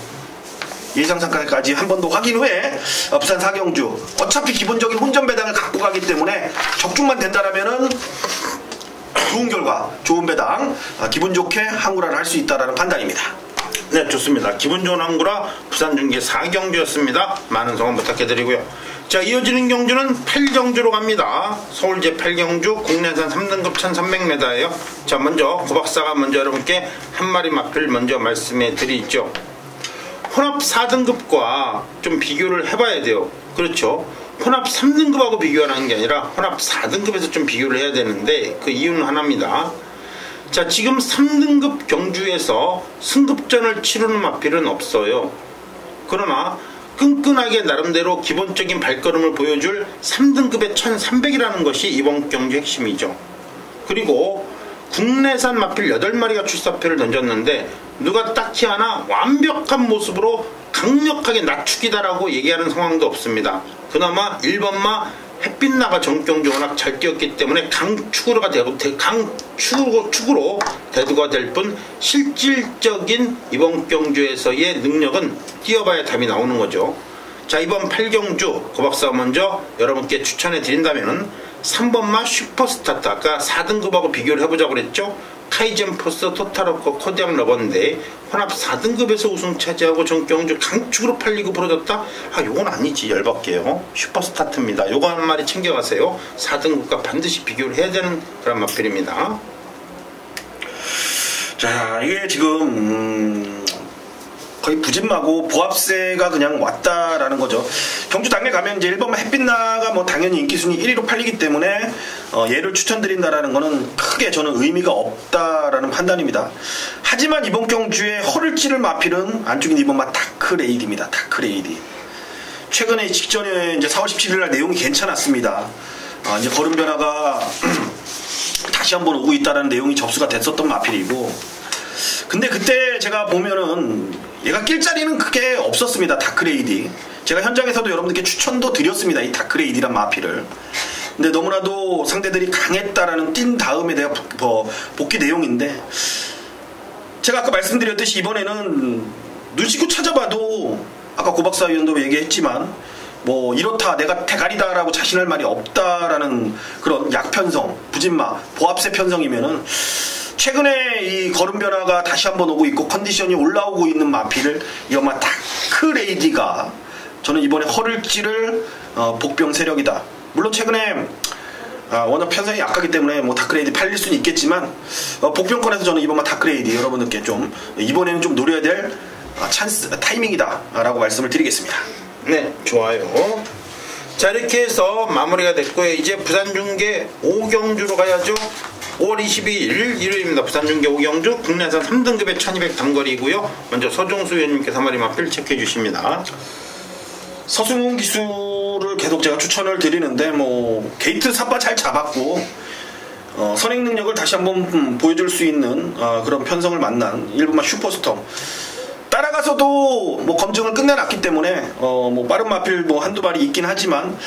예상 상태까지 한 번 더 확인 후에 부산 4경주 어차피 기본적인 혼전 배당을 갖고 가기 때문에 적중만 된다라면은 좋은 결과, 좋은 배당, 기분 좋게 항구라를 할 수 있다라는 판단입니다. 네, 좋습니다. 기분 좋은 항구라 부산 중계 4경주였습니다. 많은 성원 부탁해드리고요. 자, 이어지는 경주는 8경주로 갑니다. 서울제 8경주 국내산 3등급 1300m예요. 자, 먼저 고박사가 먼저 여러분께 한 마리 마필 먼저 말씀해 드리죠. 혼합 4등급과 좀 비교를 해봐야 돼요. 그렇죠. 혼합 3등급하고 비교하는 게 아니라 혼합 4등급에서 좀 비교를 해야 되는데 그 이유는 하나입니다. 자, 지금 3등급 경주에서 승급전을 치르는 마필은 없어요. 그러나 끈끈하게 나름대로 기본적인 발걸음을 보여줄 3등급의 1300이라는 것이 이번 경주 핵심이죠. 그리고 국내산 마필 8마리가 출사표를 던졌는데 누가 딱히 하나 완벽한 모습으로 강력하게 낮추기다라고 얘기하는 상황도 없습니다. 그나마 1번마 햇빛나가 전경주 워낙 잘 뛰었기 때문에 강축으로 대두가 될 뿐 실질적인 이번 경주에서의 능력은 뛰어봐야 답이 나오는 거죠. 자, 이번 8경주 고박사가 먼저 여러분께 추천해 드린다면은 3번마 슈퍼스타트, 아까 4등급하고 비교를 해보자고 그랬죠. 카이젠 포스, 토탈워커, 코디악 러버인데 혼합 4등급에서 우승 차지하고 전경주 강축으로 팔리고 부러졌다? 아, 요건 아니지, 열받게요. 슈퍼스타트입니다. 요거 한 마리 챙겨가세요. 4등급과 반드시 비교를 해야 되는 그런 마필입니다. 자, 이게 지금 거의 부진마고 보합세가 그냥 왔다라는 거죠. 경주 당일 가면 이제 1번만 햇빛나가 뭐 당연히 인기순위 1위로 팔리기 때문에 얘를 추천드린다라는 거는 크게 저는 의미가 없다라는 판단입니다. 하지만 이번 경주에 허를 찌를 마필은 안쪽인 2번만 다크레이디입니다. 다크레이디. 최근에 직전에 이제 4월 17일 날 내용이 괜찮았습니다. 이제 걸음 변화가 다시 한번 오고 있다라는 내용이 접수가 됐었던 마필이고, 근데 그때 제가 보면은 얘가 낄 자리는 크게 없었습니다. 다크레이디. 제가 현장에서도 여러분들께 추천도 드렸습니다. 이 다크레이디란 마필을. 근데 너무나도 상대들이 강했다라는 뛴 다음에 내가 복귀 내용인데, 제가 아까 말씀드렸듯이 이번에는 눈 씻고 찾아봐도 아까 고박사 위원도 얘기했지만 뭐 이렇다 내가 대가리다라고 자신할 말이 없다라는 그런 약편성, 부진마, 보합세 편성이면은 최근에 이 걸음 변화가 다시 한번 오고 있고 컨디션이 올라오고 있는 마필을 이어마 다크레이디가 저는 이번에 허를 찌를 복병 세력이다. 물론 최근에 워낙 편성이 약하기 때문에 뭐 다크레이디 팔릴 수는 있겠지만 복병권에서 저는 이번만 다크레이디 여러분들께 좀 이번에는 좀 노려야 될 찬스 타이밍이다 라고 말씀을 드리겠습니다. 네, 좋아요. 자, 이렇게 해서 마무리가 됐고요. 이제 부산중계 5경주로 가야죠. 5월 22일 일요일입니다. 부산중계 5경주 국내산 3등급의 1200 단거리고요. 먼저 서종수 위원님께서 한 마리 마필 체크해 주십니다. 서승훈 기수를 계속 제가 추천을 드리는데 뭐 게이트 삿바 잘 잡았고 선행 능력을 다시 한번 보여줄 수 있는 그런 편성을 만난 1번마 슈퍼스톰 따라가서도 뭐 검증을 끝내놨기 때문에 뭐 빠른 마필 뭐 한두 마리 있긴 하지만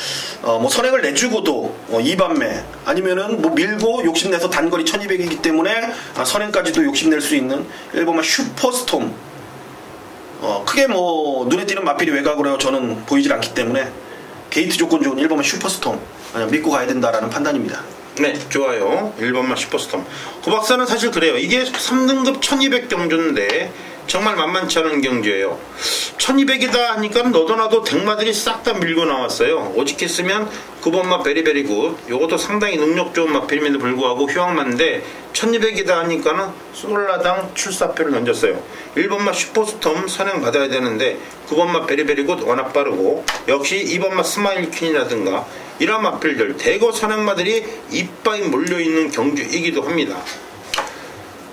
뭐 선행을 내주고도 2반매 아니면은 뭐 밀고 욕심내서 단거리 1200이기 때문에 선행까지도 욕심낼 수 있는 1번마 슈퍼스톰 크게 뭐 눈에 띄는 마필이 외곽으로 저는 보이질 않기 때문에 게이트 조건 좋은 1번마 슈퍼스톰 그냥 믿고 가야 된다라는 판단입니다. 네, 좋아요. 1번마 슈퍼스톰. 고박사는 사실 그래요. 이게 3등급 1200 경주인데 정말 만만치 않은 경주예요. 1200이다 하니까 너도나도 덱마들이 싹 다 밀고 나왔어요. 오직했으면 9번마 베리베리굿, 요것도 상당히 능력 좋은 마필임에도 불구하고 휴양만인데 1200이다 하니까는 솔라당 출사표를 던졌어요. 1번마 슈퍼스톰 선행 받아야 되는데 9번마 베리베리굿 워낙 빠르고, 역시 2번마 스마일퀸이라든가 이런 마필들 대거 선행마들이 이빠이 몰려있는 경주이기도 합니다.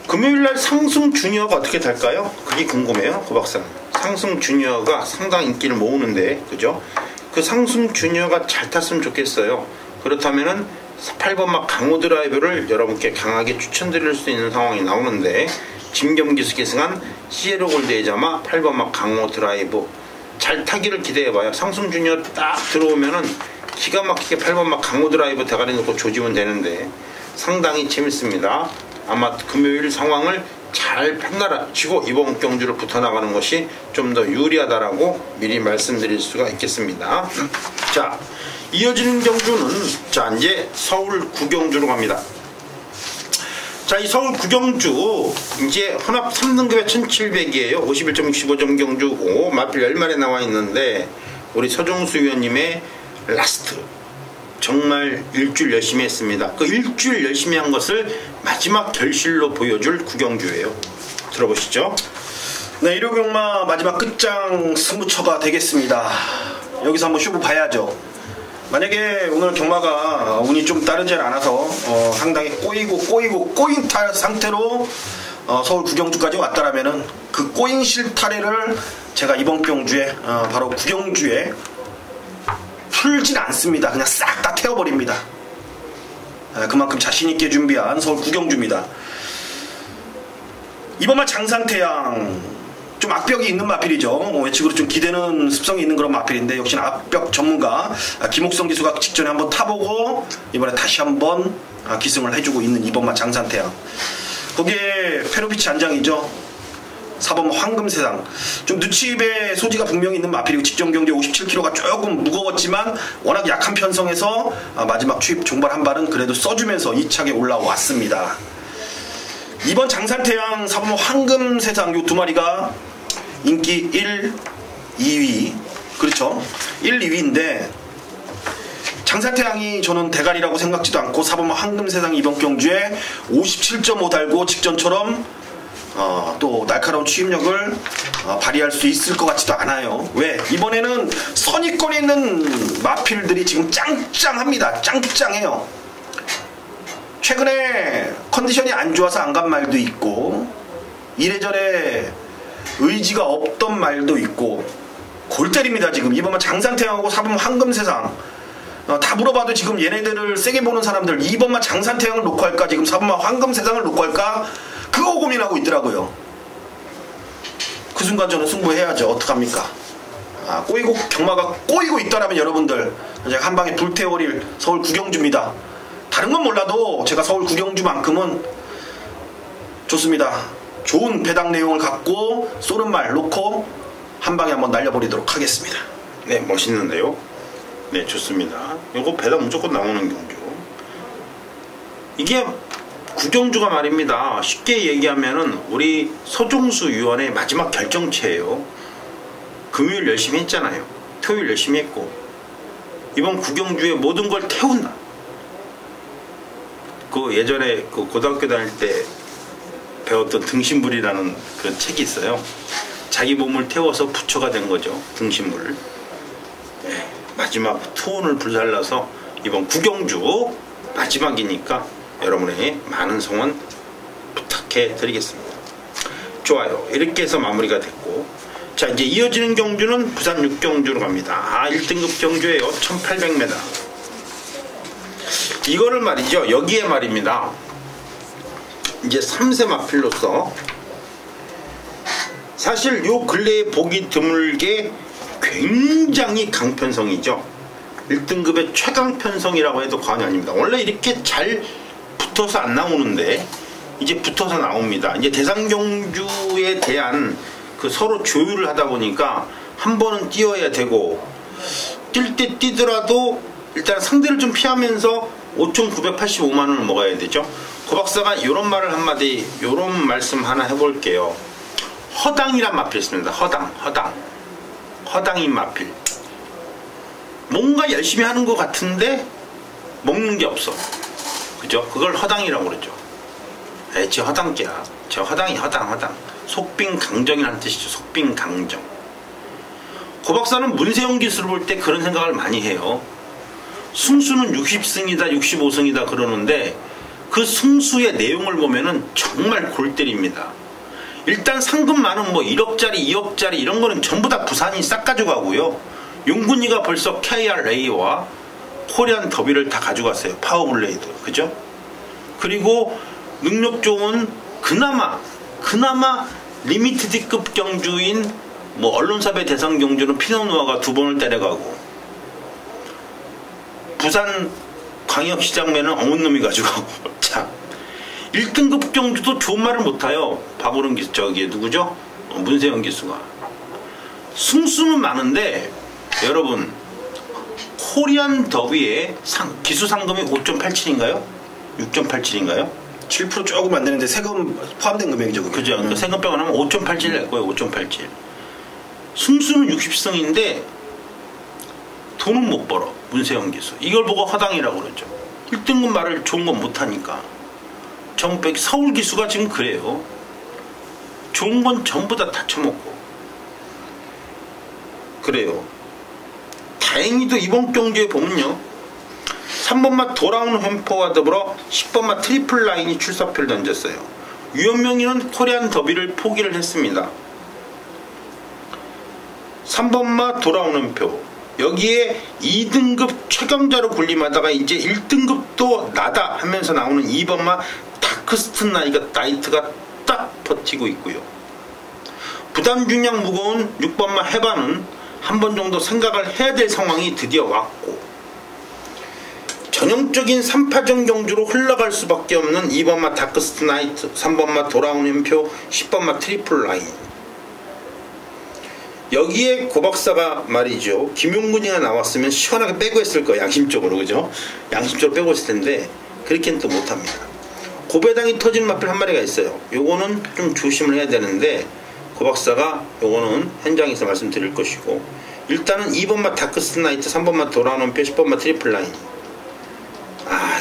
금요일날 상승 주니어가 어떻게 될까요? 그게 궁금해요, 고박사는. 상승 주니어가 상당히 인기를 모으는데, 그죠? 그 상승 주니어가 잘 탔으면 좋겠어요. 그렇다면은 8번마 강호 드라이브를 여러분께 강하게 추천드릴 수 있는 상황이 나오는데, 진겸기수 계승한 시에로 골드의 자마 8번마 강호 드라이브 잘 타기를 기대해봐요. 상승 주니어 딱 들어오면은 기가 막히게 8번마 강호 드라이브 대가리 놓고 조지면 되는데 상당히 재밌습니다. 아마 금요일 상황을 잘 판단하시고 이번 경주를 붙어나가는 것이 좀 더 유리하다라고 미리 말씀드릴 수가 있겠습니다. 자, 이어지는 경주는 자 이제 서울 구경주로 갑니다. 자, 이 서울 구경주 이제 혼합 3등급의 1700이에요. 51.65점 경주고 마필 10마리 나와 있는데 우리 서종수 위원님의 라스트 정말 일주일 열심히 했습니다. 그 일주일 열심히 한 것을 마지막 결실로 보여줄 구경주예요. 들어보시죠. 네, 일요경마 마지막 끝장 승부처가 되겠습니다. 여기서 한번 쇼부 봐야죠. 만약에 오늘 경마가 운이 좀 따르질 않아서 상당히 꼬인 상태로 서울 구경주까지 왔다라면은 그 꼬인 실타래를 제가 이번 경주에 바로 구경주에 풀진 않습니다. 그냥 싹 다 태워버립니다. 그만큼 자신있게 준비한 서울 구경주입니다. 이번만 장산태양 좀 악벽이 있는 마필이죠. 예측으로 좀 기대는 습성이 있는 그런 마필인데 역시나 악벽 전문가 김옥성 기수가 직전에 한번 타보고 이번에 다시 한번 기승을 해주고 있는 이번만 장산태양. 거기에 페로비치 안장이죠. 4번 황금세상. 좀 늦추입의 소지가 분명히 있는 마필이고 직전 경주에 57kg가 조금 무거웠지만 워낙 약한 편성에서 마지막 추입 종발 한 발은 그래도 써주면서 2차게 올라왔습니다. 이번 장산태양 4번 황금세상 요 두 마리가 인기 1, 2위. 그렇죠. 1, 2위인데 장산태양이 저는 대가리라고 생각지도 않고 4번 황금세상이 이번 경주에 57.5 달고 직전처럼 또 날카로운 추임력을 발휘할 수 있을 것 같지도 않아요. 왜? 이번에는 선입권에 있는 마필들이 지금 짱짱합니다. 짱짱해요. 최근에 컨디션이 안 좋아서 안 간 말도 있고 이래저래 의지가 없던 말도 있고 골 때립니다. 지금 이번만 장산태양하고 4번 황금세상 다 물어봐도 지금 얘네들을 세게 보는 사람들 2번만 장산태양을 놓고 할까 지금 4번만 황금세상을 놓고 할까 그거 고민하고 있더라고요. 그 순간 저는 승부해야죠. 어떡합니까? 꼬이고 경마가 꼬이고 있더라면 여러분들 제가 한 방에 불태워릴 서울 구경주입니다. 다른 건 몰라도 제가 서울 구경주만큼은 좋습니다. 좋은 배당 내용을 갖고 쏘는 말 놓고 한 방에 한번 날려버리도록 하겠습니다. 네, 멋있는데요. 네, 좋습니다. 이거 배당 무조건 나오는 경주. 이게 구경주가 말입니다. 쉽게 얘기하면은 우리 서종수 위원의 마지막 결정체예요. 금요일 열심히 했잖아요. 토요일 열심히 했고 이번 구경주에 모든 걸 태운다. 그 예전에 그 고등학교 다닐 때 배웠던 등신불이라는 그런 책이 있어요. 자기 몸을 태워서 부처가 된 거죠. 등신불. 네, 마지막 투혼을 불살라서 이번 구경주 마지막이니까 여러분의 많은 성원 부탁해 드리겠습니다. 좋아요. 이렇게 해서 마무리가 됐고 자 이제 이어지는 경주는 부산 6경주로 갑니다. 1등급 경주예요. 1800m. 이거를 말이죠. 여기에 말입니다. 이제 3세 마필로서 사실 요 근래에 보기 드물게 굉장히 강편성이죠. 1등급의 최강편성이라고 해도 과언이 아닙니다. 원래 이렇게 잘 붙어서 안 나오는데 이제 붙어서 나옵니다. 이제 대상경주에 대한 그 서로 조율을 하다 보니까 한 번은 뛰어야 되고 뛸 때 뛰더라도 일단 상대를 좀 피하면서 5,985만원을 먹어야 되죠. 고 박사가 이런 말을 한마디 이런 말씀 하나 해볼게요. 허당이란 마필이 있습니다. 허당인 마필. 뭔가 열심히 하는 것 같은데 먹는 게 없어. 그죠? 그걸 허당이라고 그러죠. 제 허당기야. 제 허당이 허당. 속빈강정이라는 뜻이죠. 속빈강정. 고 박사는 문세영 기술을 볼 때 그런 생각을 많이 해요. 승수는 60승이다 65승이다 그러는데 그 승수의 내용을 보면은 정말 골 때립니다. 일단 상금 많은 뭐 1억짜리 2억짜리 이런 거는 전부 다 부산이 싹 가져가고요. 용군이가 벌써 KRA와 코리안 더비를 다 가져갔어요. 파워블레이드. 그죠? 그리고 능력 좋은 그나마 리미티드급 경주인 뭐 언론사배 대상 경주는 피노누아가 2번을 때려가고 부산 광역시장매는 엉은놈이 가져가고 참 1등급 경주도 좋은 말을 못해요. 박오른 기수 저기 누구죠? 문세영 기수가 승수는 많은데 여러분 코리안 더비의 기수 상금이 5.87인가요? 6.87인가요? 7% 조금 안 되는데 세금 포함된 금액이죠. 그죠? 그러니까 세금 빼고 나면 5.87 낼 거예요. 5.87. 승수는 60승인데 돈은 못 벌어. 문세영 기수. 이걸 보고 허당이라고 그러죠. 1등급 말을 좋은 건 못하니까. 정백 서울 기수가 지금 그래요. 좋은 건 전부 다 처먹고. 그래요. 다행히도 이번 경주에 보면요. 3번마 돌아오는 횡포와 더불어 10번마 트리플 라인이 출사표를 던졌어요. 유현명이는 코리안 더비를 포기를 했습니다. 3번마 돌아오는 표. 여기에 2등급 최강자로 군림하다가 이제 1등급도 나다 하면서 나오는 2번마 다크스트 나이트가 딱 버티고 있고요. 부담 중량 무거운 6번마 해바는 한 번 정도 생각을 해야 될 상황이 드디어 왔고 전형적인 3파전 경주로 흘러갈 수밖에 없는 2번 마 다크스트 나이트, 3번 마 돌아오는 표, 10번 마 트리플 라인. 여기에 고박사가 말이죠, 김용군이가 나왔으면 시원하게 빼고 했을 거예요. 양심적으로, 그죠? 양심적으로 빼고 했을 텐데 그렇게는 또 못합니다. 고배당이 터지는 마필 한 마리가 있어요. 요거는 좀 조심을 해야 되는데 고박사가 요거는 현장에서 말씀드릴 것이고, 일단은 2번 마 다크스트 나이트, 3번 마 돌아오는 표, 10번 마 트리플 라인.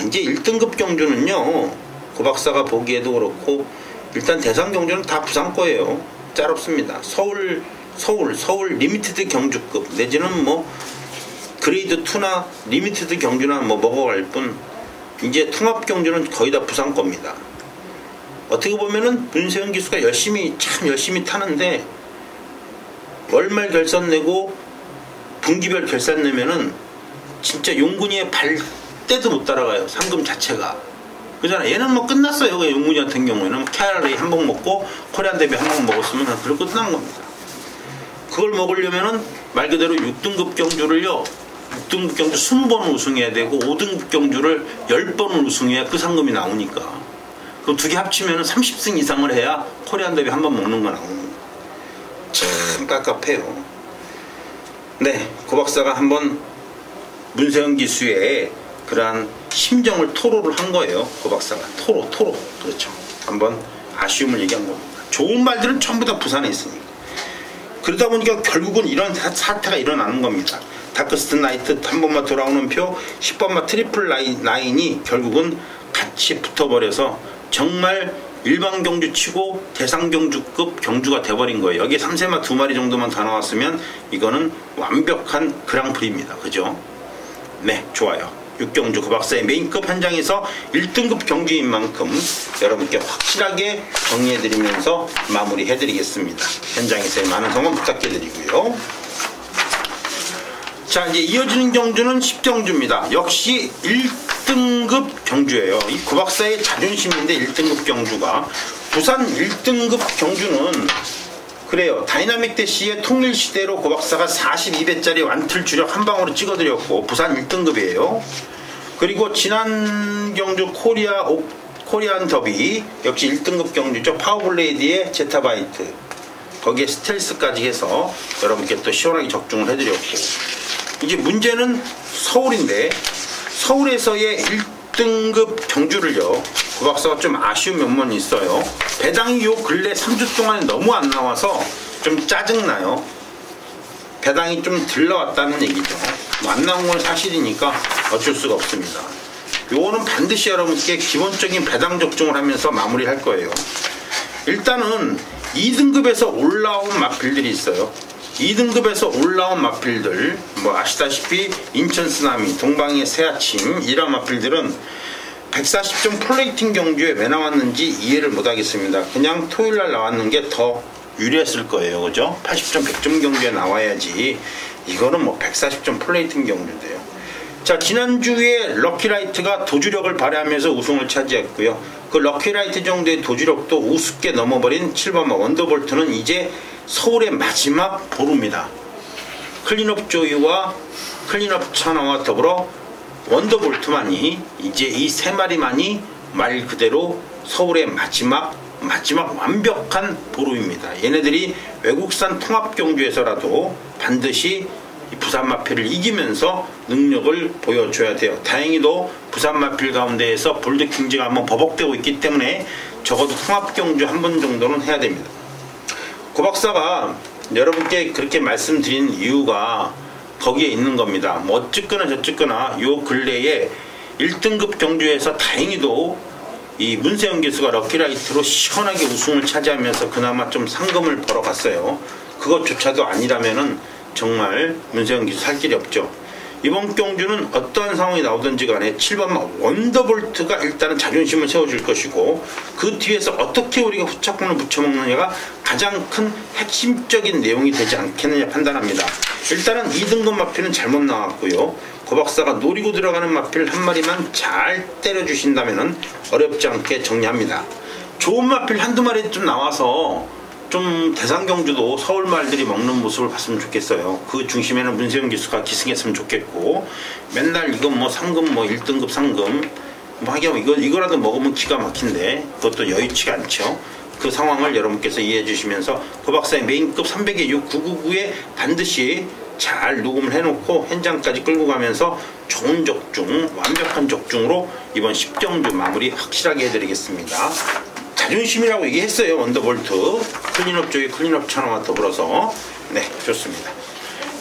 이제 1등급 경주는요, 고박사가 보기에도 그렇고 일단 대상 경주는 다 부산 거예요. 짤 없습니다. 서울 리미티드 경주급 내지는 뭐 그레이드 2나 리미티드 경주나 뭐 먹어갈 뿐, 이제 통합 경주는 거의 다 부산 겁니다. 어떻게 보면은 문세영 기수가 참 열심히 타는데 월말 결산 내고 분기별 결산 내면은 진짜 용군이의 발대도 못 따라가요. 상금 자체가. 그잖아. 얘는 뭐 끝났어요. 용군이 같은 경우에는 KRA 한 번 먹고 코리안 대비 한 번 먹었으면 그렇게 끝난 겁니다. 그걸 먹으려면은 말 그대로 6등급 경주를요, 6등급 경주 20번을 우승해야 되고 5등급 경주를 10번을 우승해야 그 상금이 나오니까. 그 두 개 합치면은 30승 이상을 해야 코리안 대비 한 번 먹는 거 나오는 거예요. 참 깝깝해요. 네, 고박사가 한번 문세영 기수의 그러한 심정을 토로를 한 거예요. 고박사가 토로 그렇죠. 한번 아쉬움을 얘기한 겁니다. 좋은 말들은 전부 다 부산에 있으니까. 그러다 보니까 결국은 이런 사태가 일어나는 겁니다. 다크스트 나이트, 한 번만 돌아오는 표, 10번만 트리플 라인이 결국은 같이 붙어버려서 정말 일반 경주 치고 대상 경주급 경주가 돼버린 거예요. 여기에 3세마 2마리 정도만 더 나왔으면 이거는 완벽한 그랑프리입니다. 그죠? 네, 좋아요. 6경주 고박사의 메인급 현장에서 1등급 경주인 만큼 여러분께 확실하게 정리해드리면서 마무리해드리겠습니다. 현장에서의 많은 성원 부탁해드리고요. 자, 이제 이어지는 경주는 10경주입니다. 역시 1등급 경주예요. 이 고박사의 자존심인데 1등급 경주가. 부산 1등급 경주는 그래요. 다이나믹 대시의 통일시대로 고박사가 42배짜리 완틀 주력 한 방으로 찍어드렸고 부산 1등급이에요. 그리고 지난 경주 코리안 더비 역시 1등급 경주죠. 파워블레이드의 제타바이트, 거기에 스텔스까지 해서 여러분께 또 시원하게 적중을 해드렸고, 이제 문제는 서울인데 서울에서의 1등급 경주를요, 고박사가 좀 아쉬운 면모는 있어요. 배당이 요 근래 3주 동안에 너무 안 나와서 좀 짜증나요. 배당이 좀 들러왔다는 얘기죠. 안 나온 건 사실이니까 어쩔 수가 없습니다. 요거는 반드시 여러분께 기본적인 배당 적중을 하면서 마무리할 거예요. 일단은 2등급에서 올라온 마필들이 있어요. 2등급에서 올라온 마필들, 뭐 아시다시피 인천 쓰나미, 동방의 새아침, 이런 마필들은 140점 플레이팅 경주에 왜 나왔는지 이해를 못하겠습니다. 그냥 토요일날 나왔는 게 더 유리했을 거예요. 그죠? 80점 100점 경주에 나와야지. 이거는 뭐 140점 플레이팅 경주인데요. 자, 지난주에 럭키라이트가 도주력을 발휘하면서 우승을 차지했고요. 그 럭키라이트 정도의 도주력도 우습게 넘어버린 7번 원더볼트는 이제 서울의 마지막 보루입니다. 클린업 조이와 클린업 천하와 더불어 원더볼트만이, 이제 이 세 마리만이 말 그대로 서울의 마지막 완벽한 보루입니다. 얘네들이 외국산 통합경주에서라도 반드시 부산 마필을 이기면서 능력을 보여줘야 돼요. 다행히도 부산 마필 가운데에서 볼드킹즈가 한번 버벅대고 있기 때문에 적어도 통합경주 한 번 정도는 해야 됩니다. 고박사가 여러분께 그렇게 말씀드린 이유가 거기에 있는 겁니다. 뭐 어쨌거나 저쨌거나 요 근래에 1등급 경주에서 다행히도 이 문세영 기수가 럭키라이트로 시원하게 우승을 차지하면서 그나마 좀 상금을 벌어갔어요. 그것조차도 아니라면은 정말 문세영 기수 살 길이 없죠. 이번 경주는 어떠한 상황이 나오든지 간에 7번 원더볼트가 일단은 자존심을 세워줄 것이고, 그 뒤에서 어떻게 우리가 후착권을 붙여먹느냐가 가장 큰 핵심적인 내용이 되지 않겠느냐 판단합니다. 일단은 2등급 마필은 잘못 나왔고요. 고박사가 노리고 들어가는 마필 한 마리만 잘 때려주신다면 어렵지 않게 정리합니다. 좋은 마필 한두 마리 좀 나와서 좀 대상 경주도 서울 말들이 먹는 모습을 봤으면 좋겠어요. 그 중심에는 문세영 기수가 기승했으면 좋겠고, 맨날 이건 뭐 상금 뭐 1등급 상금 뭐 하긴 이거라도 먹으면 기가 막힌데 그것도 여의치가 않죠. 그 상황을 여러분께서 이해해 주시면서 고 박사의 메인급 300의 6 999에 반드시 잘 녹음을 해놓고 현장까지 끌고 가면서 좋은 적중, 완벽한 적중으로 이번 10경주 마무리 확실하게 해드리겠습니다. 자존심이라고 얘기했어요. 원더볼트 클린업 쪽에 클린업 차나와 더불어서. 네, 좋습니다.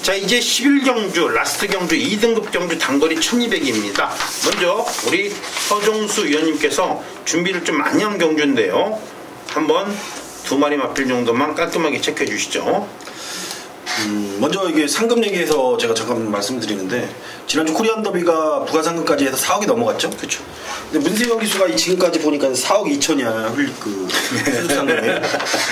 자, 이제 11경주 라스트 경주 2등급 경주 단거리 1200입니다. 먼저 우리 서종수 위원님께서 준비를 좀 많이 한 경주인데요. 한번 2마리 마필 정도만 깔끔하게 체크해 주시죠. 먼저 이게 상금 얘기해서 제가 잠깐 말씀드리는데, 지난주 코리안 더비가 부가상금까지 해서 4억이 넘어갔죠? 그렇죠. 근데 문세영 기수가 지금까지 보니까 4억 2천이야 그 수상금이.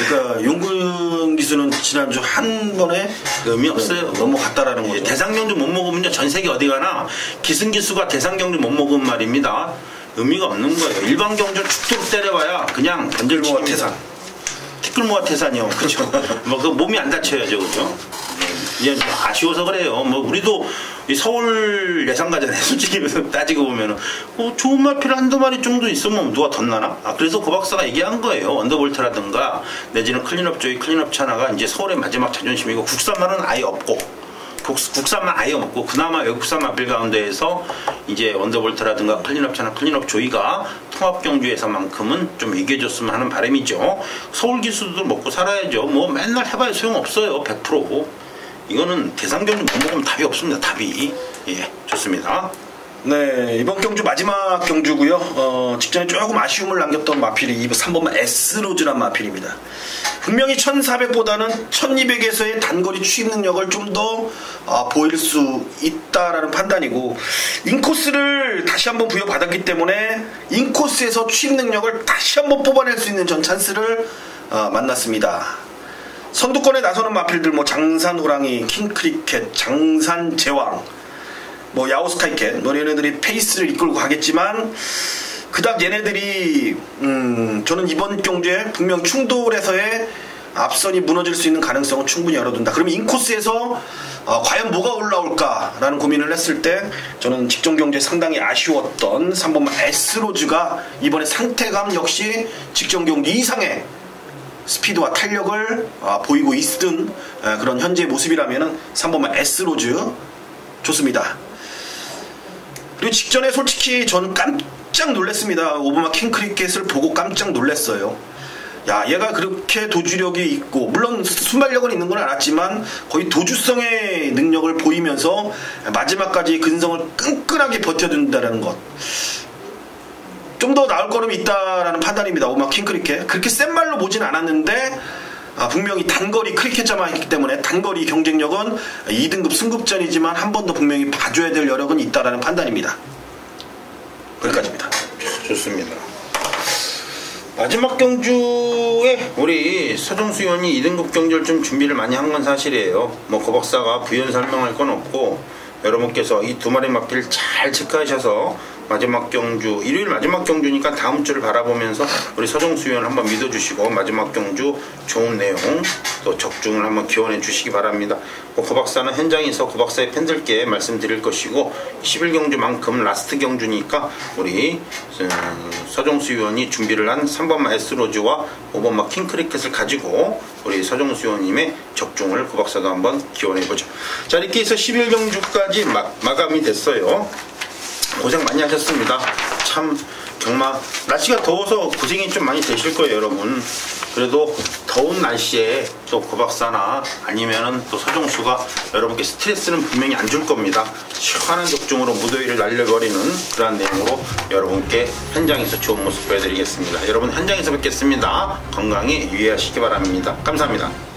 그러니까 용근 기수는 지난주 한 번에 의미 없어요. 넘어갔다라는 거죠. 대상경주 못 먹으면요, 전 세계 어디 가나 기승 기수가 대상경주 못 먹은 말입니다. 의미가 없는 거예요. 일반 경주 축도로 때려봐야 그냥 던질모가 태산. 티끌모가 태산이요. 그렇죠. 뭐 그 몸이 안 다쳐야죠, 그죠? 이제 아쉬워서 그래요. 뭐 우리도 이 서울 예상가잖아요. 솔직히 따지고 보면은 좋은 마필 한두 마리 정도 있으면 누가 덧나나? 그래서 고 박사가 얘기한 거예요. 언더볼트라든가 내지는 클린업 쪽의 클린업 차나가 이제 서울의 마지막 자존심이고, 국산만은 아예 없고, 국산만 아예 없고, 그나마 외국산 마필 가운데에서 이제 언더볼트라든가 클린업 차나 클린업 조이가 통합 경주에서만큼은 좀 이겨줬으면 하는 바람이죠. 서울 기수도 먹고 살아야죠. 뭐 맨날 해봐야 소용없어요. 100%. 이거는 대상 경주 못 먹으면 답이 없습니다. 답이. 예, 좋습니다. 네, 이번 경주 마지막 경주고요. 직전에 조금 아쉬움을 남겼던 마필이 3번만 S로즈란 마필입니다. 분명히 1400보다는 1200에서의 단거리 추입 능력을 좀 더 보일 수 있다라는 판단이고, 인코스를 다시 한번 부여받았기 때문에 인코스에서 추입 능력을 다시 한번 뽑아낼 수 있는 전 찬스를 만났습니다. 선두권에 나서는 마필들 뭐 장산호랑이, 킹크리켓, 장산제왕, 뭐 야오스카이켓, 뭐 얘네들이 페이스를 이끌고 가겠지만, 그닥 얘네들이 저는 이번 경주에 분명 충돌에서의 앞선이 무너질 수 있는 가능성은 충분히 열어둔다. 그러면 인코스에서 과연 뭐가 올라올까라는 고민을 했을 때, 저는 직전 경주에 상당히 아쉬웠던 3번만 S로즈가 이번에 상태감 역시 직전 경주 이상의 스피드와 탄력을 보이고 있는 그런 현재의 모습이라면은 3번만 S로즈 좋습니다. 그리고 직전에 솔직히 저는 깜짝 놀랐습니다. 오버마 킹크리켓을 보고 깜짝 놀랐어요. 야, 얘가 그렇게 도주력이 있고, 물론 순발력은 있는 건 알았지만 거의 도주성의 능력을 보이면서 마지막까지 근성을 끈끈하게 버텨준다는 것, 좀 더 나을 거름이 있다라는 판단입니다. 오버마 킹크리켓 그렇게 센 말로 보진 않았는데, 분명히 단거리 크리켓자만 있기 때문에 단거리 경쟁력은 2등급 승급전이지만 한 번 더 분명히 봐줘야 될 여력은 있다라는 판단입니다. 여기까지입니다. 좋습니다. 마지막 경주에 우리 서정수 의원이 2등급 경주를 좀 준비를 많이 한 건 사실이에요. 뭐 고 박사가 부연 설명할 건 없고, 여러분께서 이 2마리 마필 잘 체크하셔서 마지막 경주, 일요일 마지막 경주니까 다음 주를 바라보면서 우리 서정수 의원 한번 믿어주시고, 마지막 경주 좋은 내용 또 적중을 한번 기원해 주시기 바랍니다. 고 박사는 현장에서 고 박사의 팬들께 말씀드릴 것이고, 11경주만큼 라스트 경주니까 우리 서정수 의원이 준비를 한 3번마 S로즈와 5번마 킹크리켓을 가지고 우리 서정수 의원님의 적중을 고 박사가 한번 기원해보죠. 자, 이렇게 해서 11경주까지 마감이 됐어요. 고생 많이 하셨습니다. 참 정말 날씨가 더워서 고생이 좀 많이 되실 거예요, 여러분. 그래도 더운 날씨에 또 고 박사나 아니면은 또 서정수가 여러분께 스트레스는 분명히 안 줄 겁니다. 시원한 적중으로 무더위를 날려버리는 그러한 내용으로 여러분께 현장에서 좋은 모습 보여드리겠습니다. 여러분 현장에서 뵙겠습니다. 건강에 유의하시기 바랍니다. 감사합니다.